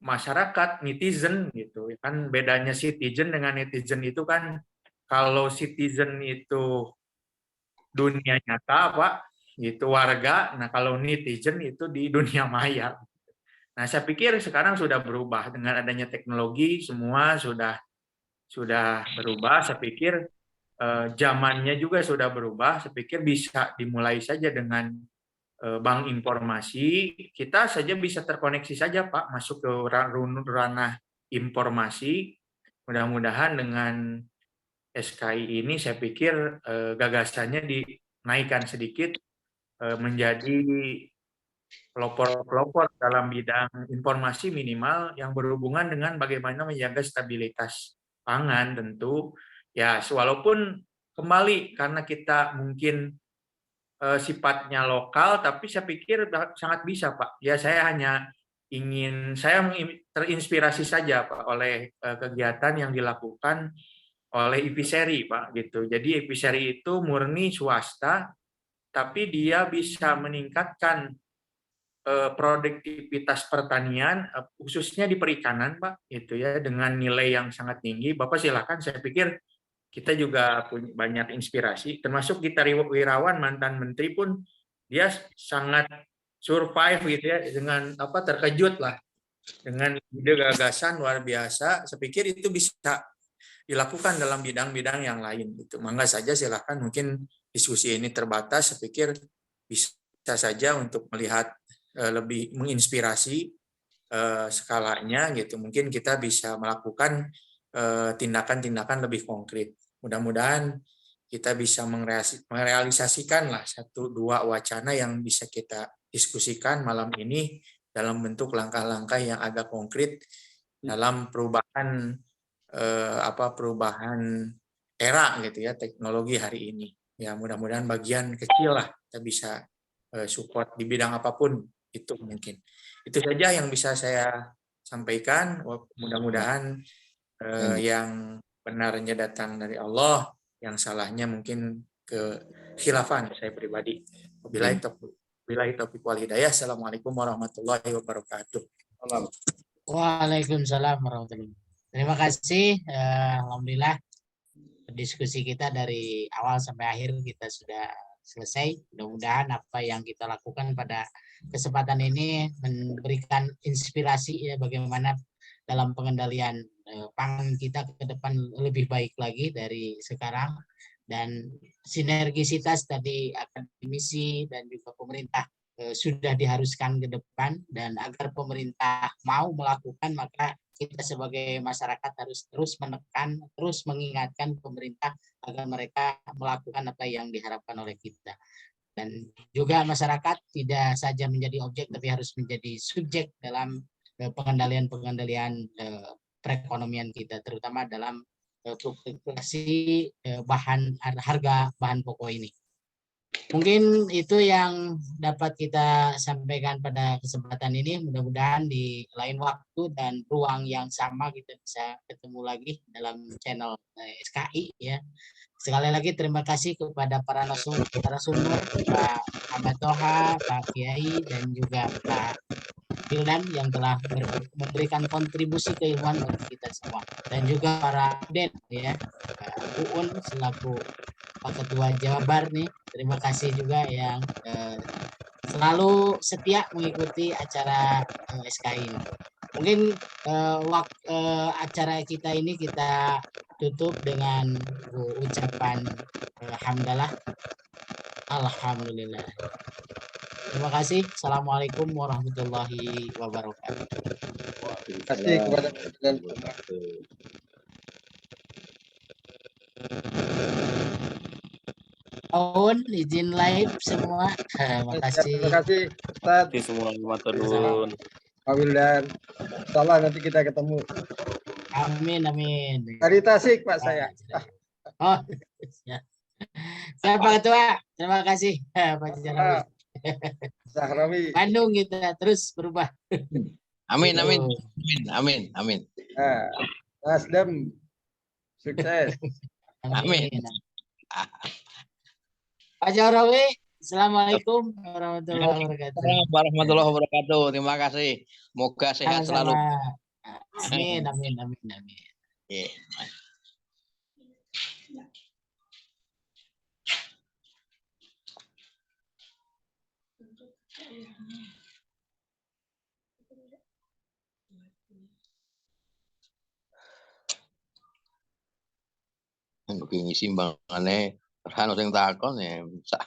masyarakat, netizen gitu, kan bedanya citizen dengan netizen itu kan, kalau citizen itu dunia nyata Pak, gitu warga. Nah kalau netizen itu di dunia maya. Nah saya pikir sekarang sudah berubah dengan adanya teknologi, semua sudah berubah. Saya pikir zamannya juga sudah berubah. Saya pikir bisa dimulai saja dengan bank informasi. Kita saja bisa terkoneksi saja Pak, masuk ke ranah informasi. Mudah-mudahan dengan SKI ini saya pikir gagasannya dinaikkan sedikit menjadi pelopor-pelopor dalam bidang informasi minimal yang berhubungan dengan bagaimana menjaga stabilitas pangan tentu. Ya, walaupun kembali karena kita mungkin sifatnya lokal, tapi saya pikir sangat bisa Pak. Ya, saya terinspirasi saja Pak oleh kegiatan yang dilakukan oleh Ipiseri Pak gitu. Jadi Ipiseri itu murni swasta, tapi dia bisa meningkatkan produktivitas pertanian khususnya di perikanan Pak gitu ya, dengan nilai yang sangat tinggi. Bapak silakan, saya pikir kita juga punya banyak inspirasi, termasuk Gita Wirawan mantan menteri pun dia sangat survive gitu ya, dengan terkejut lah dengan ide gagasan luar biasa. Saya pikir itu bisa dilakukan dalam bidang-bidang yang lain gitu. Mangga saja silakan, mungkin diskusi ini terbatas, saya pikir bisa saja untuk melihat lebih menginspirasi skalanya gitu. Mungkin kita bisa melakukan tindakan-tindakan lebih konkret. mudah-mudahan kita bisa merealisasikan lah 1-2 wacana yang bisa kita diskusikan malam ini dalam bentuk langkah-langkah yang agak konkret dalam perubahan perubahan era gitu ya, teknologi hari ini. Ya mudah-mudahan bagian kecil lah kita bisa support di bidang apapun itu mungkin. Itu saja yang bisa saya sampaikan. Mudah-mudahan yang benarnya datang dari Allah, yang salahnya mungkin kekhilafan saya pribadi. Wabillahi taufiq wal hidayah. Assalamualaikum warahmatullahi wabarakatuh. Waalaikumsalam warahmatullahi wabarakatuh. Terima kasih. Alhamdulillah diskusi kita dari awal sampai akhir kita sudah selesai. Mudah-mudahan apa yang kita lakukan pada kesempatan ini memberikan inspirasi ya bagaimana dalam pengendalian pangan kita ke depan lebih baik lagi dari sekarang, dan sinergisitas tadi akademisi dan juga pemerintah sudah diharuskan ke depan, dan agar pemerintah mau melakukan maka kita sebagai masyarakat harus terus menekan, terus mengingatkan pemerintah agar mereka melakukan apa yang diharapkan oleh kita. Dan juga masyarakat tidak saja menjadi objek tapi harus menjadi subjek dalam pengendalian perekonomian kita, terutama dalam fluktuasi harga bahan pokok ini. Mungkin itu yang dapat kita sampaikan pada kesempatan ini. Mudah-mudahan di lain waktu dan ruang yang sama kita bisa ketemu lagi dalam channel SKI ya. Sekali lagi terima kasih kepada para narasumber, Pak Ahmad Toha, Pak Kiai, dan juga Pak Wildan yang telah memberikan kontribusi keilmuan bagi kita semua, dan juga para Den ya, Uun selaku Pak Ketua Jabar nih, terima kasih juga yang selalu setia mengikuti acara SKI ini. Mungkin acara kita ini kita tutup dengan ucapan hamdalah, alhamdulillah. Terima kasih. Assalamualaikum warahmatullahi wabarakatuh. Terima kasih kepada Mohon izin live semua. Terima kasih. Terima kasih Ustaz. Terima kasih semua Matadun. Pak Wildan. Insyaallah nanti kita ketemu. Amin amin. Dari Tasik Pak saya. Oh, ya. Saya Pak Ketua. Terima kasih Pak Jarawi. Zahrawi. Bandung kita terus berubah. Amin, amin, amin, amin. Nasdem sukses. Amin. Pak Jarawi, assalamualaikum warahmatullahi wabarakatuh. Warahmatullahi wabarakatuh. Terima kasih. Moga sehat selalu. Amin, amin, amin, amin. Yeah. Ngisi mbangane kan sing takon ya sak